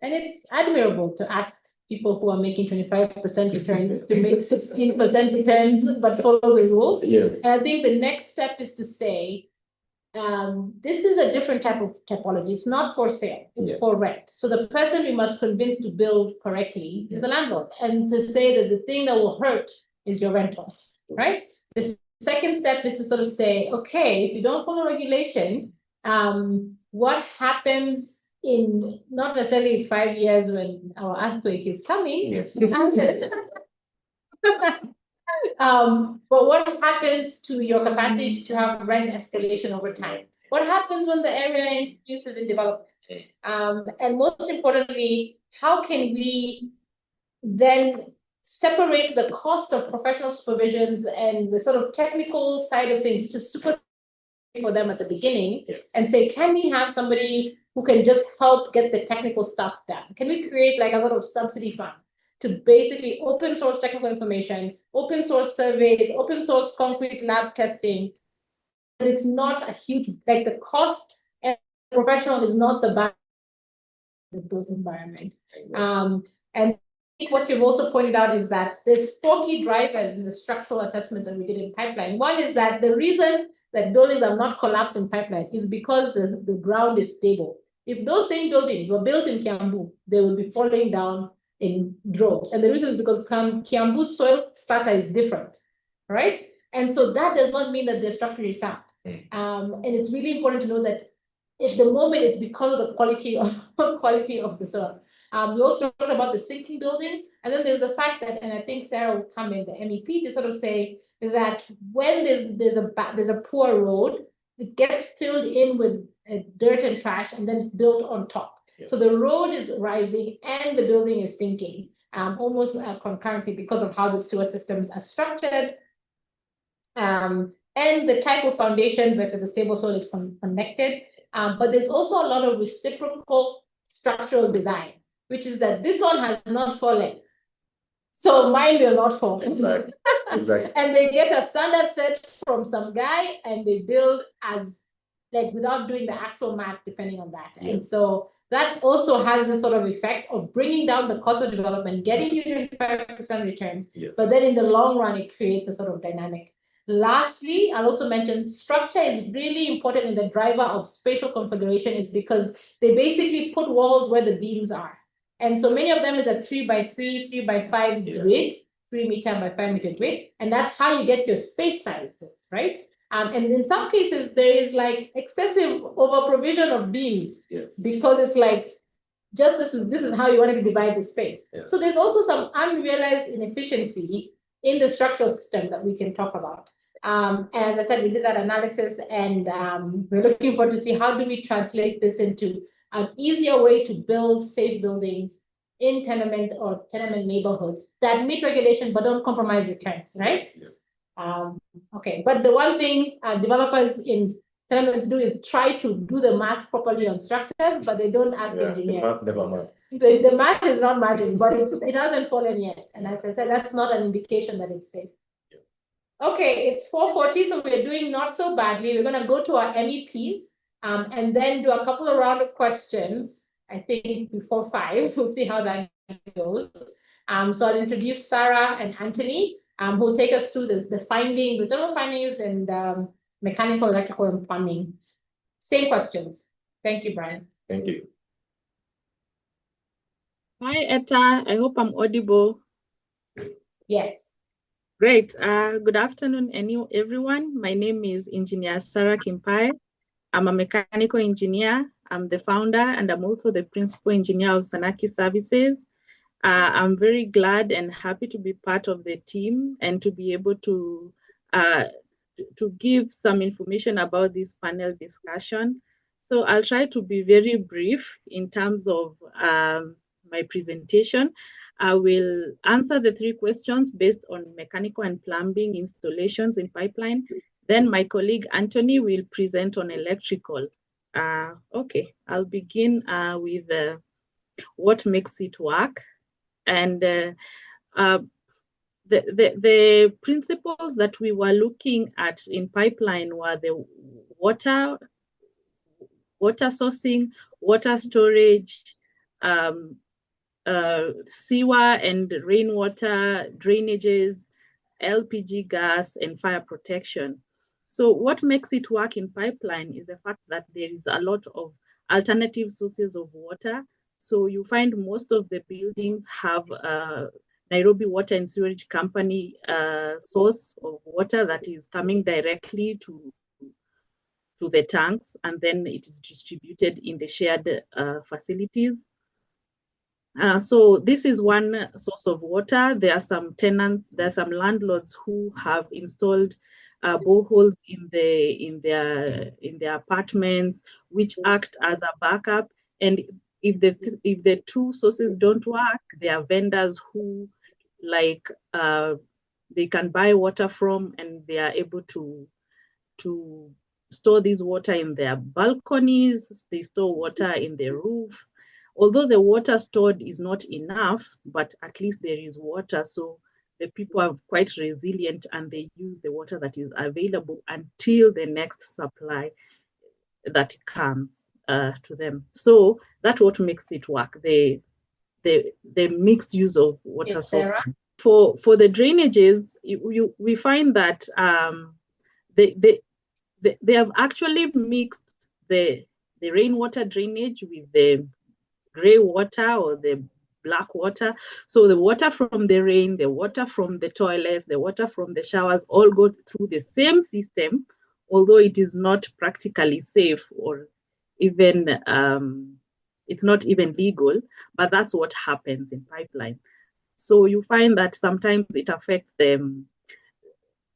And it's admirable to ask people who are making 25% returns to make 16% returns, but follow the rules. Yes. And I think the next step is to say, this is a different type of typology. It's not for sale, it's for rent. So the person we must convince to build correctly is the landlord, and to say that the thing that will hurt is your rental, right? The second step is to sort of say, okay, if you don't follow regulation, what happens in not necessarily 5 years when our earthquake is coming, Yes. but what happens to your capacity to have rent escalation over time? What happens when the area increases in development? And most importantly, how can we then separate the cost of professional supervisions and the sort of technical side of things, which is super for them at the beginning, and say, can we have somebody who can just help get the technical stuff done? Can we create like a sort of subsidy fund to basically open source technical information, open source surveys, open source concrete lab testing? But it's not a huge, like the cost and professional is not the back of the built environment. And what you've also pointed out is that there's 4 key drivers in the structural assessments that we did in pipeline. One is that the reason that buildings are not collapsed in pipeline is because the ground is stable. If those same buildings were built in Kiambu, they would be falling down in droves. And the reason is because Kiambu's soil strata is different, right? And so that does not mean that they're structurally sound. And it's really important to know that at the moment it's because of the quality of the soil. We also talked about the sinking buildings, and then there's the fact that, and I think Sarah will come in the MEP to sort of say that when there's a poor road, it gets filled in with dirt and trash and then built on top. So the road is rising and the building is sinking almost concurrently because of how the sewer systems are structured. And the type of foundation versus the stable soil is connected. But there's also a lot of reciprocal structural design, which is that this one has not fallen, so mine will not fall. Exactly. And they get a standard set from some guy and they build as like without doing the actual math depending on that. And so that also has this sort of effect of bringing down the cost of development, getting you 25% returns, but then in the long run, it creates a sort of dynamic. Lastly, I'll also mention structure is really important in the driver of spatial configuration is because they basically put walls where the beams are. And so many of them is a 3x3, 3x5 grid, 3 meter by 5 meter grid. And that's how you get your space sizes, right? And in some cases, there is like excessive over provision of beams because it's like, just this is how you wanted to divide the space. So there's also some unrealized inefficiency in the structural system that we can talk about. And as I said, we did that analysis and we're looking forward to see how do we translate this into an easier way to build safe buildings in tenement or tenement neighborhoods that meet regulation but don't compromise returns, right? Okay, but the one thing developers in tenements do is try to do the math properly on structures, but they don't ask Yeah, the engineers. math never math. The math is not matching, but it hasn't fallen yet. And as I said, that's not an indication that it's safe. Okay, it's 4:40, so we're doing not so badly. We're going to go to our MEPs and then do a couple of round of questions, I think before 5. We'll see how that goes. So I'll introduce Sarah and Anthony, who will take us through the findings, the general findings, and mechanical, electrical, and plumbing. Same questions. Thank you, Brian. Thank you. Hi, Etta. I hope I'm audible. Yes. Great. Good afternoon, everyone. My name is Engineer Sarah Kimpai. I'm a mechanical engineer. I'm the founder, and I'm also the principal engineer of Sanaki Services. I'm very glad and happy to be part of the team and to be able to give some information about this panel discussion. So I'll try to be very brief in terms of my presentation. I will answer the 3 questions based on mechanical and plumbing installations in pipeline. Then my colleague Anthony will present on electrical. Okay, I'll begin with what makes it work. And the principles that we were looking at in pipeline were the water sourcing, water storage, sewer and rainwater drainages, LPG gas, and fire protection. So what makes it work in pipeline is the fact that there is a lot of alternative sources of water. So you find most of the buildings have Nairobi Water and Sewerage Company source of water that is coming directly to the tanks, and then it is distributed in the shared facilities. So this is one source of water. There are some tenants, there are some landlords who have installed boreholes in their apartments, which act as a backup. And if the 2 sources don't work, there are vendors who they can buy water from, and they are able to store this water in their balconies. They store water in the roof. Although the water stored is not enough, but at least there is water. So the people are quite resilient, and they use the water that is available until the next supply that comes to them. So that's what makes it work. The mixed use of water sources. For the drainages, we find that they have actually mixed the rainwater drainage with the gray water or the black water. So the water from the rain, the water from the toilets, the water from the showers all go through the same system, although it is not practically safe, or even it's not even legal, but that's what happens in pipeline. So you find that sometimes it affects the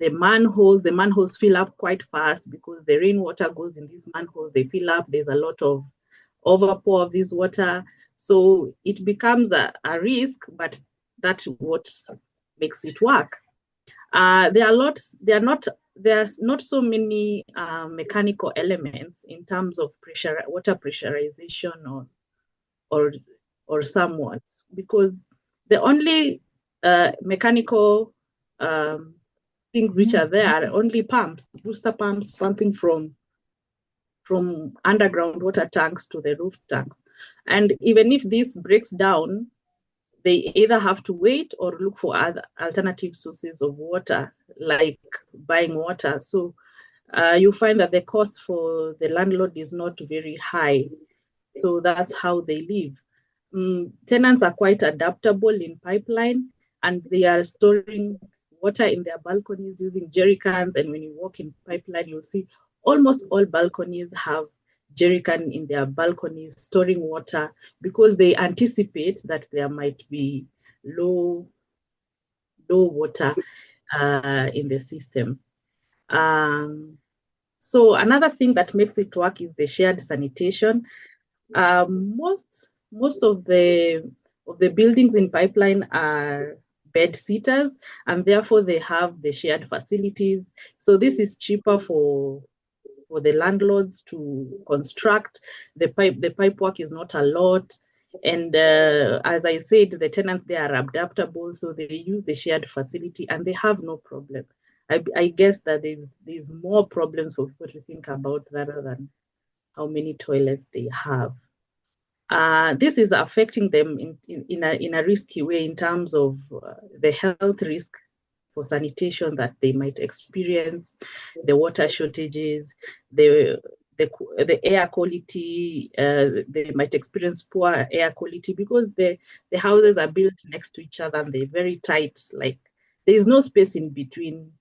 manholes. The manholes fill up quite fast because the rainwater goes in these manholes, they fill up, there's a lot of overpour of this water. So it becomes a risk, but that's what makes it work. There's not so many mechanical elements in terms of water pressurization or somewhat, because the only mechanical things which are there are only pumps, booster pumps pumping from underground water tanks to the roof tanks. And even if this breaks down, they either have to wait or look for other alternative sources of water, like buying water. So you find that the cost for the landlord is not very high. So that's how they live. Tenants are quite adaptable in pipeline, and they are storing water in their balconies using jerry cans. And when you walk in pipeline, you'll see almost all balconies have jerry can in their balconies storing water, because they anticipate that there might be low water in the system. So another thing that makes it work is the shared sanitation. Most of the buildings in pipeline are bed sitters, and therefore they have the shared facilities. So this is cheaper for for the landlords to construct. The pipe work is not a lot. And as I said, the tenants, they are adaptable, so they use the shared facility and they have no problem. I guess that there's more problems for people to think about rather than how many toilets they have. This is affecting them in a risky way in terms of the health risk for sanitation that they might experience, the water shortages, the air quality. They might experience poor air quality because the houses are built next to each other and they're very tight. Like there is no space in between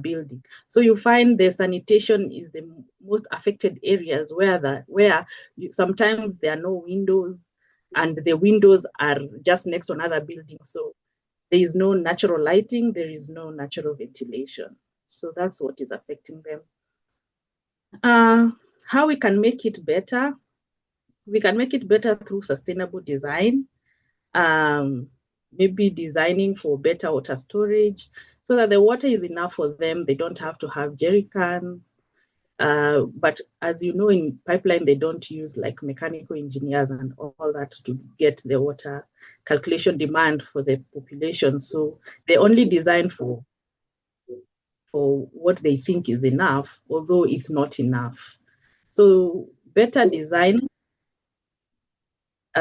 building. So you find the sanitation is the most affected areas where sometimes there are no windows and the windows are just next to another building. So there is no natural lighting, there is no natural ventilation. So that's what is affecting them. How we can make it better? We can make it better through sustainable design. Maybe designing for better water storage so that the water is enough for them. They don't have to have jerry cans. But as you know, in pipeline, they don't use like mechanical engineers and all that to get the water calculation demand for the population. So they only design for what they think is enough, although it's not enough. So better design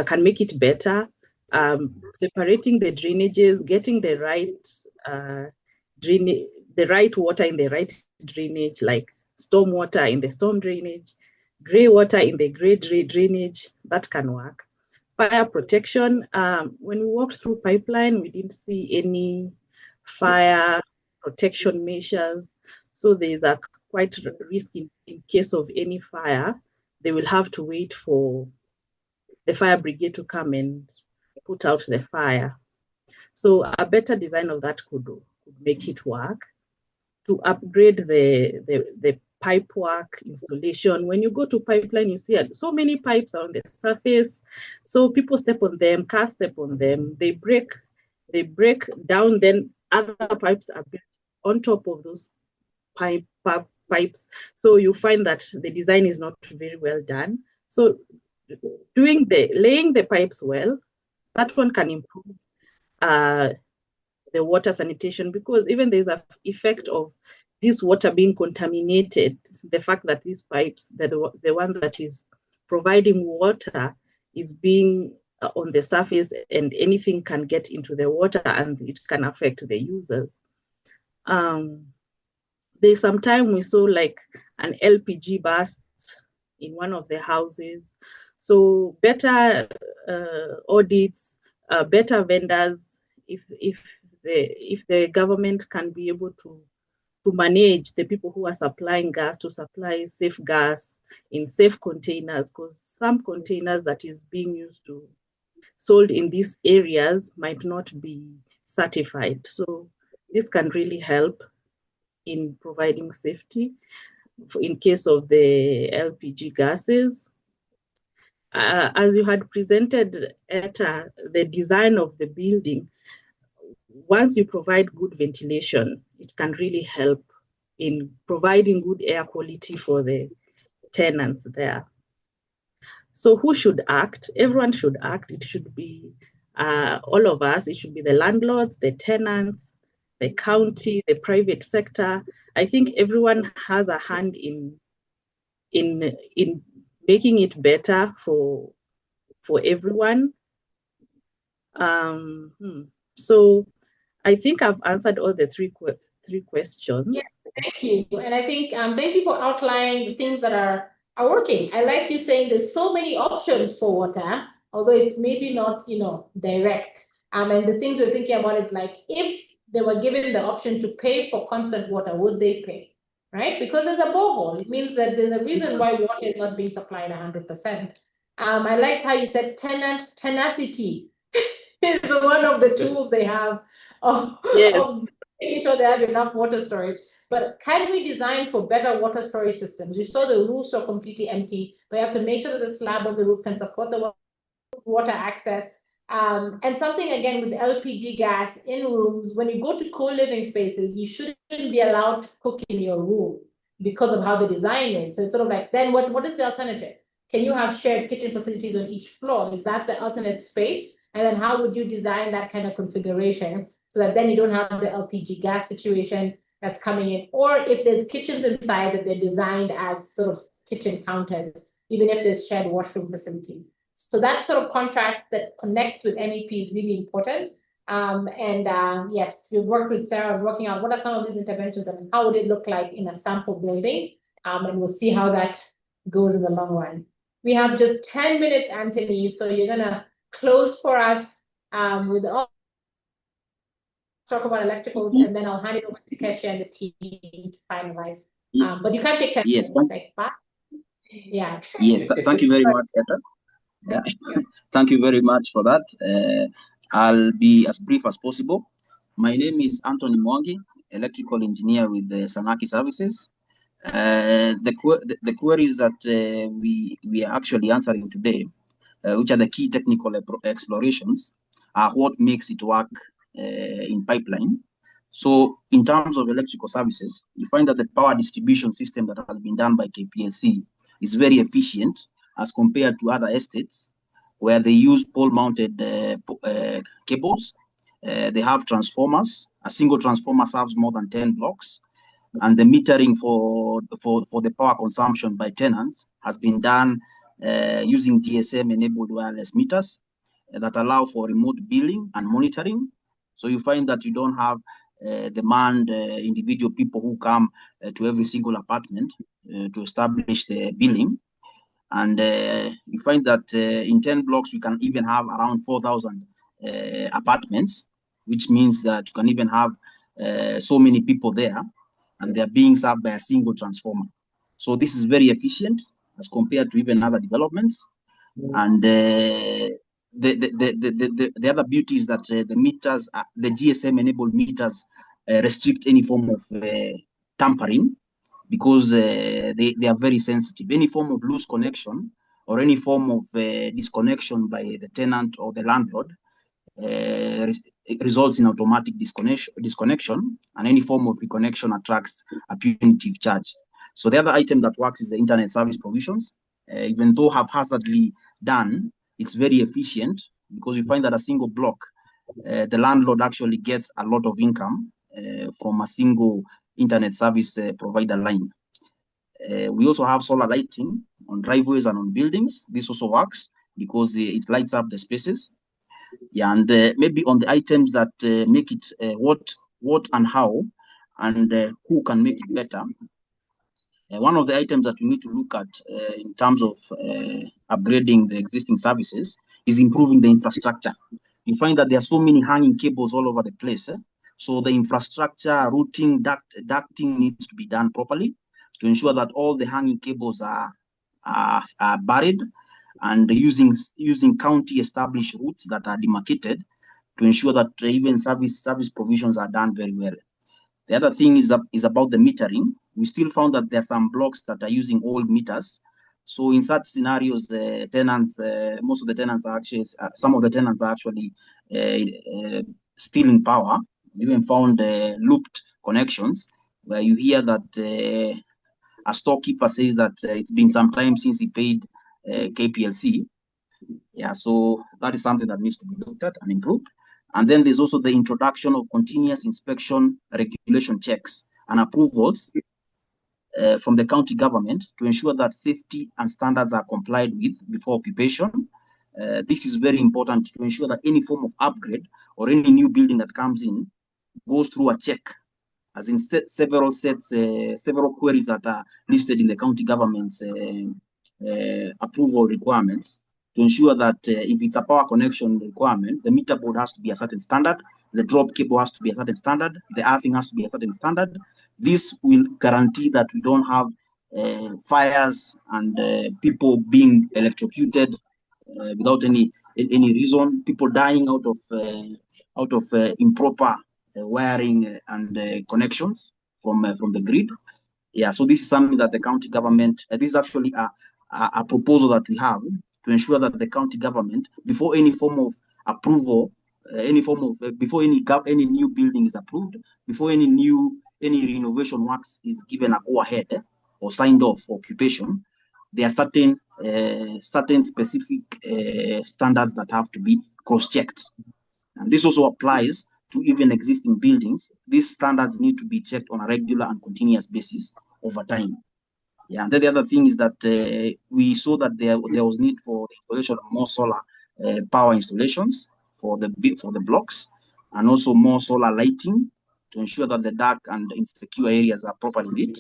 can make it better. Separating the drainages, getting the right water in the right drainage, like storm water in the storm drainage, gray water in the gray drainage, that can work. Fire protection, when we walked through pipeline, we didn't see any fire protection measures. So there's a quite risk in case of any fire. They will have to wait for the fire brigade to come and put out the fire. So a better design of that could make it work. To upgrade the pipe work installation. When you go to pipeline, you see so many pipes on the surface. So people step on them, cars step on them, they break down, then other pipes are built on top of those pipes. So you find that the design is not very well done. So laying the pipes well, that one can improve the water sanitation, because even there's an effect of this water being contaminated. The fact that these pipes, the one that is providing water is being on the surface, and anything can get into the water and it can affect the users. There's some time we saw like an LPG burst in one of the houses. So better audits, better vendors, if the government can be able to manage the people who are supplying gas, to supply safe gas in safe containers, because some containers that is being sold in these areas might not be certified. So this can really help in providing safety in case of the LPG gases. As you had presented, Etta, the design of the building, once you provide good ventilation, it can really help in providing good air quality for the tenants there. So who should act? Everyone should act. It should be all of us. It should be the landlords, the tenants, the county, the private sector. I think everyone has a hand in making it better for everyone. So I think I've answered all the three questions. Yeah, thank you. And I think thank you for outlining the things that are working. I like you saying there's so many options for water, although it's maybe not, direct. And the things we're thinking about is like, if they were given the option to pay for constant water, would they pay? Right? Because there's a borehole. It means that there's a reason why water is not being supplied 100%. I liked how you said tenacity is one of the tools they have of making sure they have enough water storage. But can we design for better water storage systems? You saw the roofs are completely empty, but you have to make sure that the slab of the roof can support the water access. And something again with LPG gas in rooms, when you go to co-living spaces, you shouldn't be allowed to cook in your room. because of how the design is. So it's sort of like, then what is the alternative? Can you have shared kitchen facilities on each floor? Is that the alternate space? And then how would you design that kind of configuration so that then you don't have the LPG gas situation that's coming in? Or if there's kitchens inside, that they're designed as sort of kitchen counters, even if there's shared washroom facilities. So that sort of contract that connects with MEP is really important. Yes, we've worked with Sarah working out what are some of these interventions and how would it look like in a sample building. And we'll see how that goes in the long run. We have just 10 minutes, Anthony, so you're gonna close for us with all talk about electricals, and then I'll hand it over to Kesha and the team to finalize. But you can't take 10 yes, minutes, like that. Yeah. Yes, thank you very much, Etta. Yeah. Thank you very much for that. I'll be as brief as possible. My name is Anthony Mwangi, electrical engineer with the Sanaki Services. The queries that we are actually answering today, which are the key technical explorations, are what makes it work in pipeline. So in terms of electrical services, you find that the power distribution system that has been done by KPLC is very efficient as compared to other estates where they use pole-mounted cables. They have transformers. A single transformer serves more than 10 blocks. And the metering for the power consumption by tenants has been done using GSM-enabled wireless meters that allow for remote billing and monitoring. So you find that you don't have demand individual people who come to every single apartment to establish the billing. And you find that in 10 blocks, you can even have around 4,000 apartments, which means that you can even have so many people there, and they're being served by a single transformer. So this is very efficient as compared to even other developments. And the other beauty is that the meters, the GSM-enabled meters, restrict any form of tampering, because they are very sensitive. Any form of loose connection or any form of disconnection by the tenant or the landlord results in automatic disconnection, and any form of reconnection attracts a punitive charge. So the other item that works is the internet service provisions. Even though haphazardly done, it's very efficient, because you find that a single block, the landlord actually gets a lot of income from a single internet service provider line. We also have solar lighting on driveways and on buildings. This also works because it lights up the spaces. Yeah, and maybe on the items that make it what and how, and who can make it better. One of the items that we need to look at in terms of upgrading the existing services is improving the infrastructure. You find that there are so many hanging cables all over the place. So the infrastructure, routing, ducting needs to be done properly to ensure that all the hanging cables are buried, and using county established routes that are demarcated to ensure that even service provisions are done very well. The other thing is about the metering. We still found that there are some blocks that are using old meters. So in such scenarios, tenants, most of the tenants are actually, some of the tenants are actually stealing power. We even found looped connections where you hear that a storekeeper says that it's been some time since he paid KPLC. Yeah, so that is something that needs to be looked at and improved. And then there's also the introduction of continuous inspection regulation checks and approvals from the county government to ensure that safety and standards are complied with before occupation. This is very important to ensure that any form of upgrade or any new building that comes in goes through a check, as in several queries that are listed in the county government's approval requirements, to ensure that if it's a power connection requirement, the meter board has to be a certain standard, the drop cable has to be a certain standard, the earthing has to be a certain standard. This will guarantee that we don't have fires and people being electrocuted without any reason, people dying out of improper wiring and connections from the grid. Yeah, so this is something that the county government, this is actually a proposal that we have to ensure that the county government, before any form of approval, before any new building is approved, before any any renovation works is given a go-ahead or signed off for occupation, there are certain specific standards that have to be cross-checked. And this also applies to even existing buildings. These standards need to be checked on a regular and continuous basis over time. Yeah, and then the other thing is that we saw that there was need for the installation of more solar power installations for the blocks, and also more solar lighting to ensure that the dark and insecure areas are properly lit.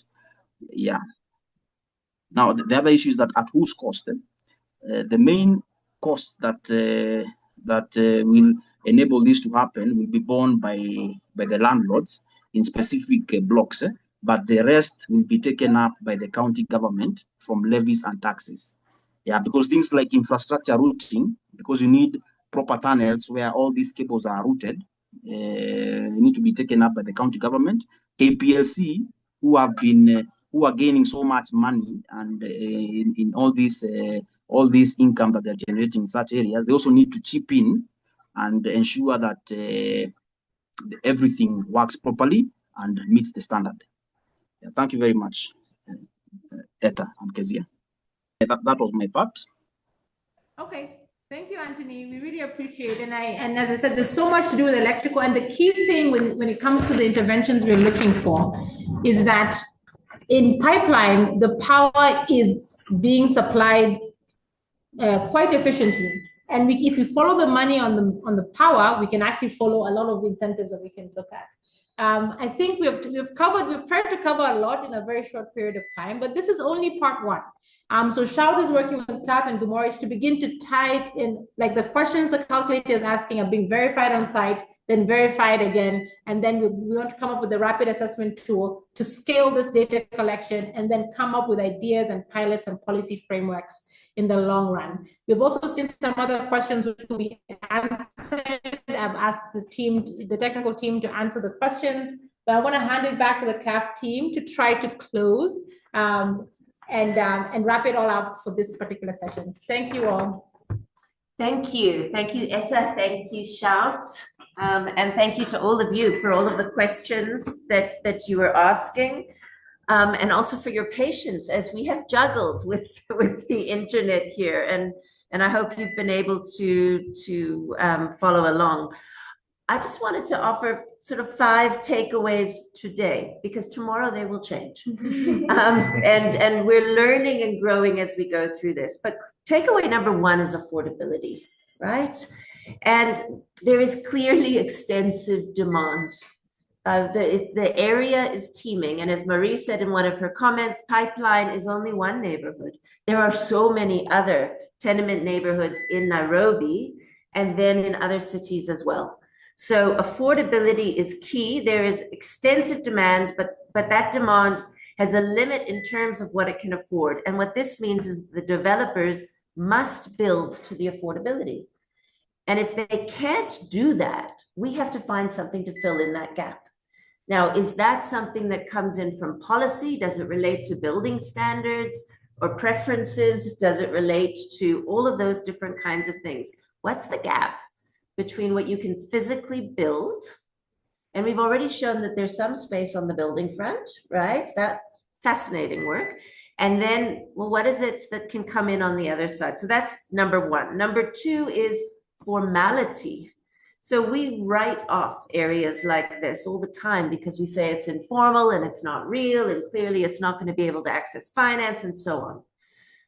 Yeah. Now the other issue is that at whose cost? The main cost that will enable this to happen will be borne by the landlords in specific blocks, but the rest will be taken up by the county government from levies and taxes. Yeah, because things like infrastructure routing, because you need proper tunnels where all these cables are routed, need to be taken up by the county government. KPLC, who are gaining so much money and in all this income that they're generating in such areas, they also need to chip in and ensure that everything works properly and meets the standard. Yeah, thank you very much, Etta and Kezia. That was my part. Okay, thank you, Anthony. We really appreciate it. And as I said, there's so much to do with electrical. And the key thing when it comes to the interventions we're looking for is that in pipeline, the power is being supplied quite efficiently. And if you follow the money on the power, we can actually follow a lot of the incentives that we can look at. I think we've tried to cover a lot in a very short period of time, but this is only part one. So Shout is working with CAHF and Gumorich to begin to tie it in, like the questions the calculator is asking are being verified on site, then verified again, and then we want to come up with a rapid assessment tool to scale this data collection and then come up with ideas and pilots and policy frameworks in the long run. We've also seen some other questions which will be answered. I've asked the technical team to answer the questions, but I want to hand it back to the CAHF team to try to close and wrap it all up for this particular session. Thank you all. Thank you, Etta. Thank you, Shout, and thank you to all of you for all of the questions that you were asking. And also for your patience as we have juggled with the internet here, and I hope you've been able to follow along. I just wanted to offer sort of 5 takeaways today, because tomorrow they will change. And we're learning and growing as we go through this. But takeaway number 1 is affordability, right? And there is clearly extensive demand. The area is teeming, and as Marie said in one of her comments, Pipeline is only one neighborhood. There are so many other tenement neighborhoods in Nairobi and then in other cities as well. So affordability is key. There is extensive demand, but that demand has a limit in terms of what it can afford. And what this means is the developers must build to the affordability. And if they can't do that, we have to find something to fill in that gap. Now, is that something that comes in from policy? Does it relate to building standards or preferences? Does it relate to all of those different kinds of things? What's the gap between what you can physically build? And we've already shown that there's some space on the building front, right? That's fascinating work. And then, well, what is it that can come in on the other side? So that's number 1. Number 2 is formality. So we write off areas like this all the time because we say it's informal and it's not real, and clearly it's not going to be able to access finance and so on.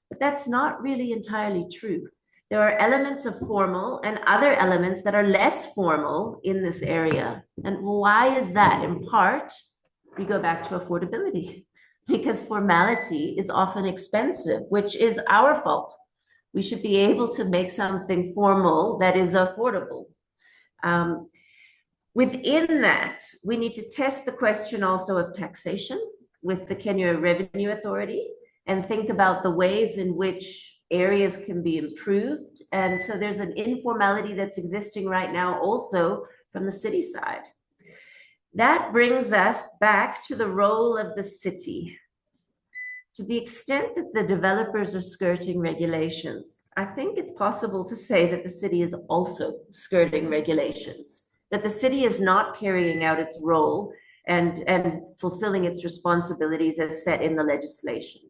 But that's not really entirely true. There are elements of formal and other elements that are less formal in this area. And why is that? In part, we go back to affordability, because formality is often expensive, which is our fault. We should be able to make something formal that is affordable. Within that, we need to test the question also of taxation with the Kenya Revenue Authority and think about the ways in which areas can be improved. And so there's an informality that's existing right now also from the city side. That brings us back to the role of the city. To the extent that the developers are skirting regulations, I think it's possible to say that the city is also skirting regulations, that the city is not carrying out its role and fulfilling its responsibilities as set in the legislation.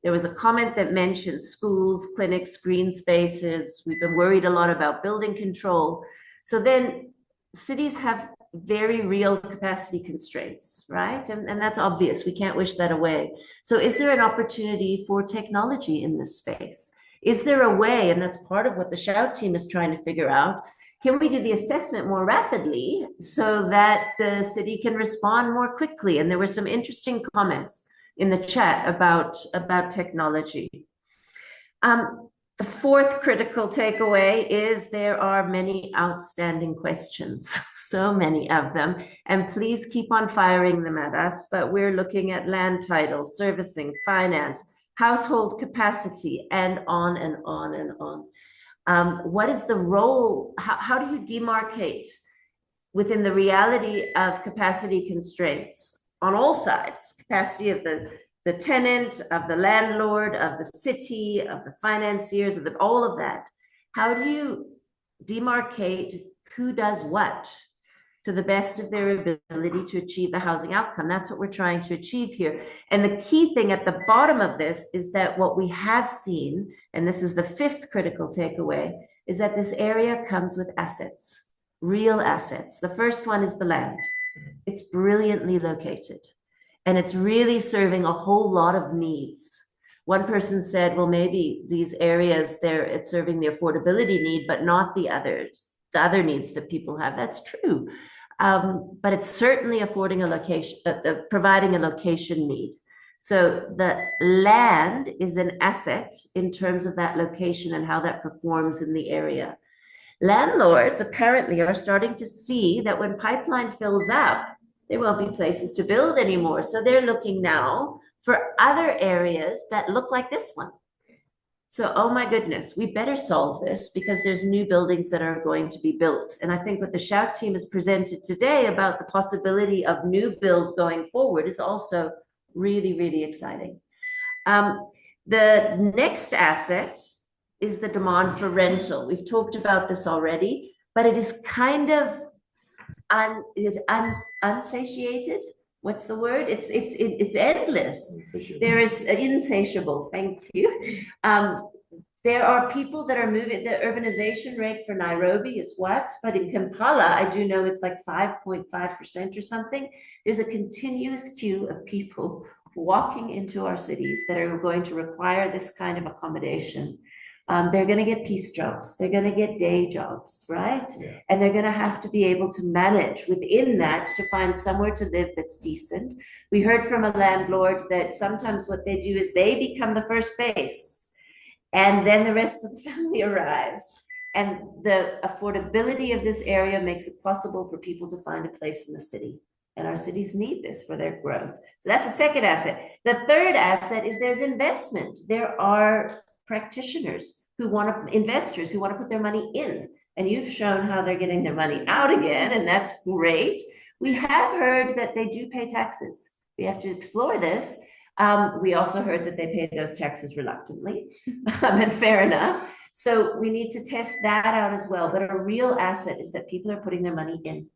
There was a comment that mentioned schools, clinics, green spaces. We've been worried a lot about building control. So then cities have very real capacity constraints, right? And that's obvious. We can't wish that away. So is there an opportunity for technology in this space? Is there a way, and that's part of what the Shout team is trying to figure out, can we do the assessment more rapidly so that the city can respond more quickly? And there were some interesting comments in the chat about technology. The fourth critical takeaway is there are many outstanding questions, so many of them, and please keep on firing them at us, but we're looking at land titles, servicing, finance, household capacity, and on and on and on. What is the role? How do you demarcate within the reality of capacity constraints on all sides? Capacity of the tenant, of the landlord, of the city, of the financiers, of all of that. How do you demarcate who does what to the best of their ability to achieve the housing outcome? That's what we're trying to achieve here. And the key thing at the bottom of this is that what we have seen, and this is the fifth critical takeaway, is that this area comes with assets, real assets. The first one is the land. It's brilliantly located. And it's really serving a whole lot of needs. One person said, well, maybe these areas it's serving the affordability need, but not the other needs that people have. That's true. But it's certainly affording a location, providing a location need. So the land is an asset in terms of that location and how that performs in the area. Landlords apparently are starting to see that when pipeline fills up, there won't be places to build anymore. So they're looking now for other areas that look like this one. So, oh my goodness, we better solve this because there's new buildings that are going to be built. And I think what the Shout team has presented today about the possibility of new build going forward is also really, really exciting. The next asset is the demand for rental. We've talked about this already, but it is kind of unsatiated. What's the word? It's endless. Insatiable. There is insatiable. Thank you. There are people that are moving. The urbanization rate for Nairobi is what? But in Kampala, I do know it's like 5.5% or something. There's a continuous queue of people walking into our cities that are going to require this kind of accommodation. They're going to get piece jobs. They're going to get day jobs, right? Yeah. And they're going to have to be able to manage within that to find somewhere to live that's decent. We heard from a landlord that sometimes what they do is they become the first base and then the rest of the family arrives. And the affordability of this area makes it possible for people to find a place in the city. And our cities need this for their growth. So that's the second asset. The third asset is there's investment. There are practitioners investors who want to put their money in, and you've shown how they're getting their money out again, and that's great. We have heard that they do pay taxes. We have to explore this. We also heard that they pay those taxes reluctantly, and fair enough. So we need to test that out as well. But a real asset is that people are putting their money in.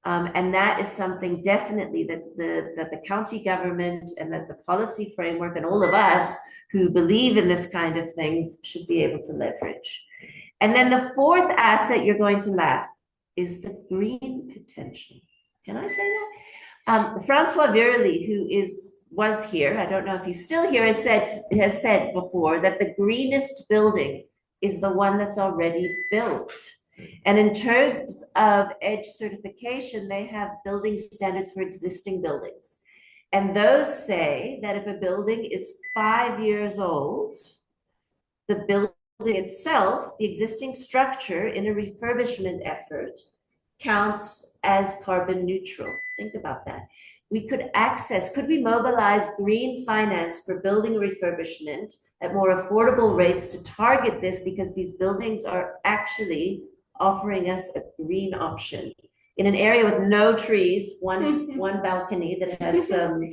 And that is something definitely that the county government and that the policy framework and all of us who believe in this kind of thing should be able to leverage. And then the fourth asset, you're going to laugh, is the green potential. Can I say that? Francois Virli, who was here, I don't know if he's still here, has said before that the greenest building is the one that's already built. And in terms of EDGE certification, they have building standards for existing buildings. And those say that if a building is 5 years old, the building itself, the existing structure in a refurbishment effort, counts as carbon neutral. Think about that. Could we mobilize green finance for building refurbishment at more affordable rates to target this, because these buildings are actually offering us a green option in an area with no trees, one balcony that has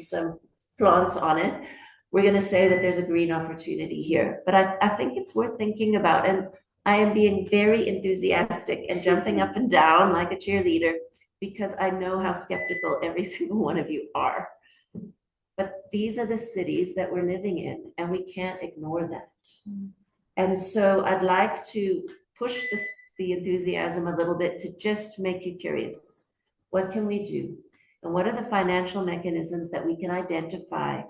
some plants on it. We're going to say that there's a green opportunity here, but I think it's worth thinking about. And I am being very enthusiastic and jumping up and down like a cheerleader because I know how skeptical every single one of you are. But these are the cities that we're living in, and we can't ignore that. And so I'd like to push the enthusiasm a little bit to just make you curious. What can we do? And what are the financial mechanisms that we can identify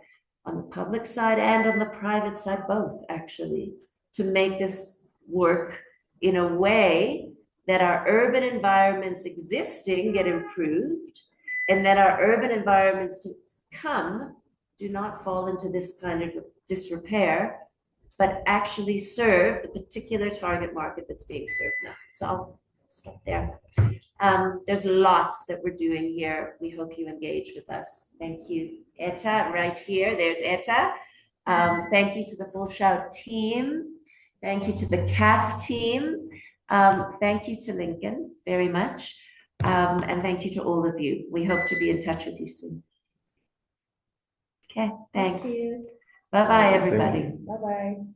on the public side and on the private side, both actually, to make this work in a way that our urban environments existing get improved, and that our urban environments to come do not fall into this kind of disrepair, but actually serve the particular target market that's being served now. So I'll stop there. There's lots that we're doing here. We hope you engage with us. Thank you. Etta, right here. There's Etta. Thank you to the Full Shout team. Thank you to the CAHF team. Thank you to Lincoln very much. And thank you to all of you. We hope to be in touch with you soon. Okay, thanks. Thank you. Bye-bye, everybody. Bye-bye.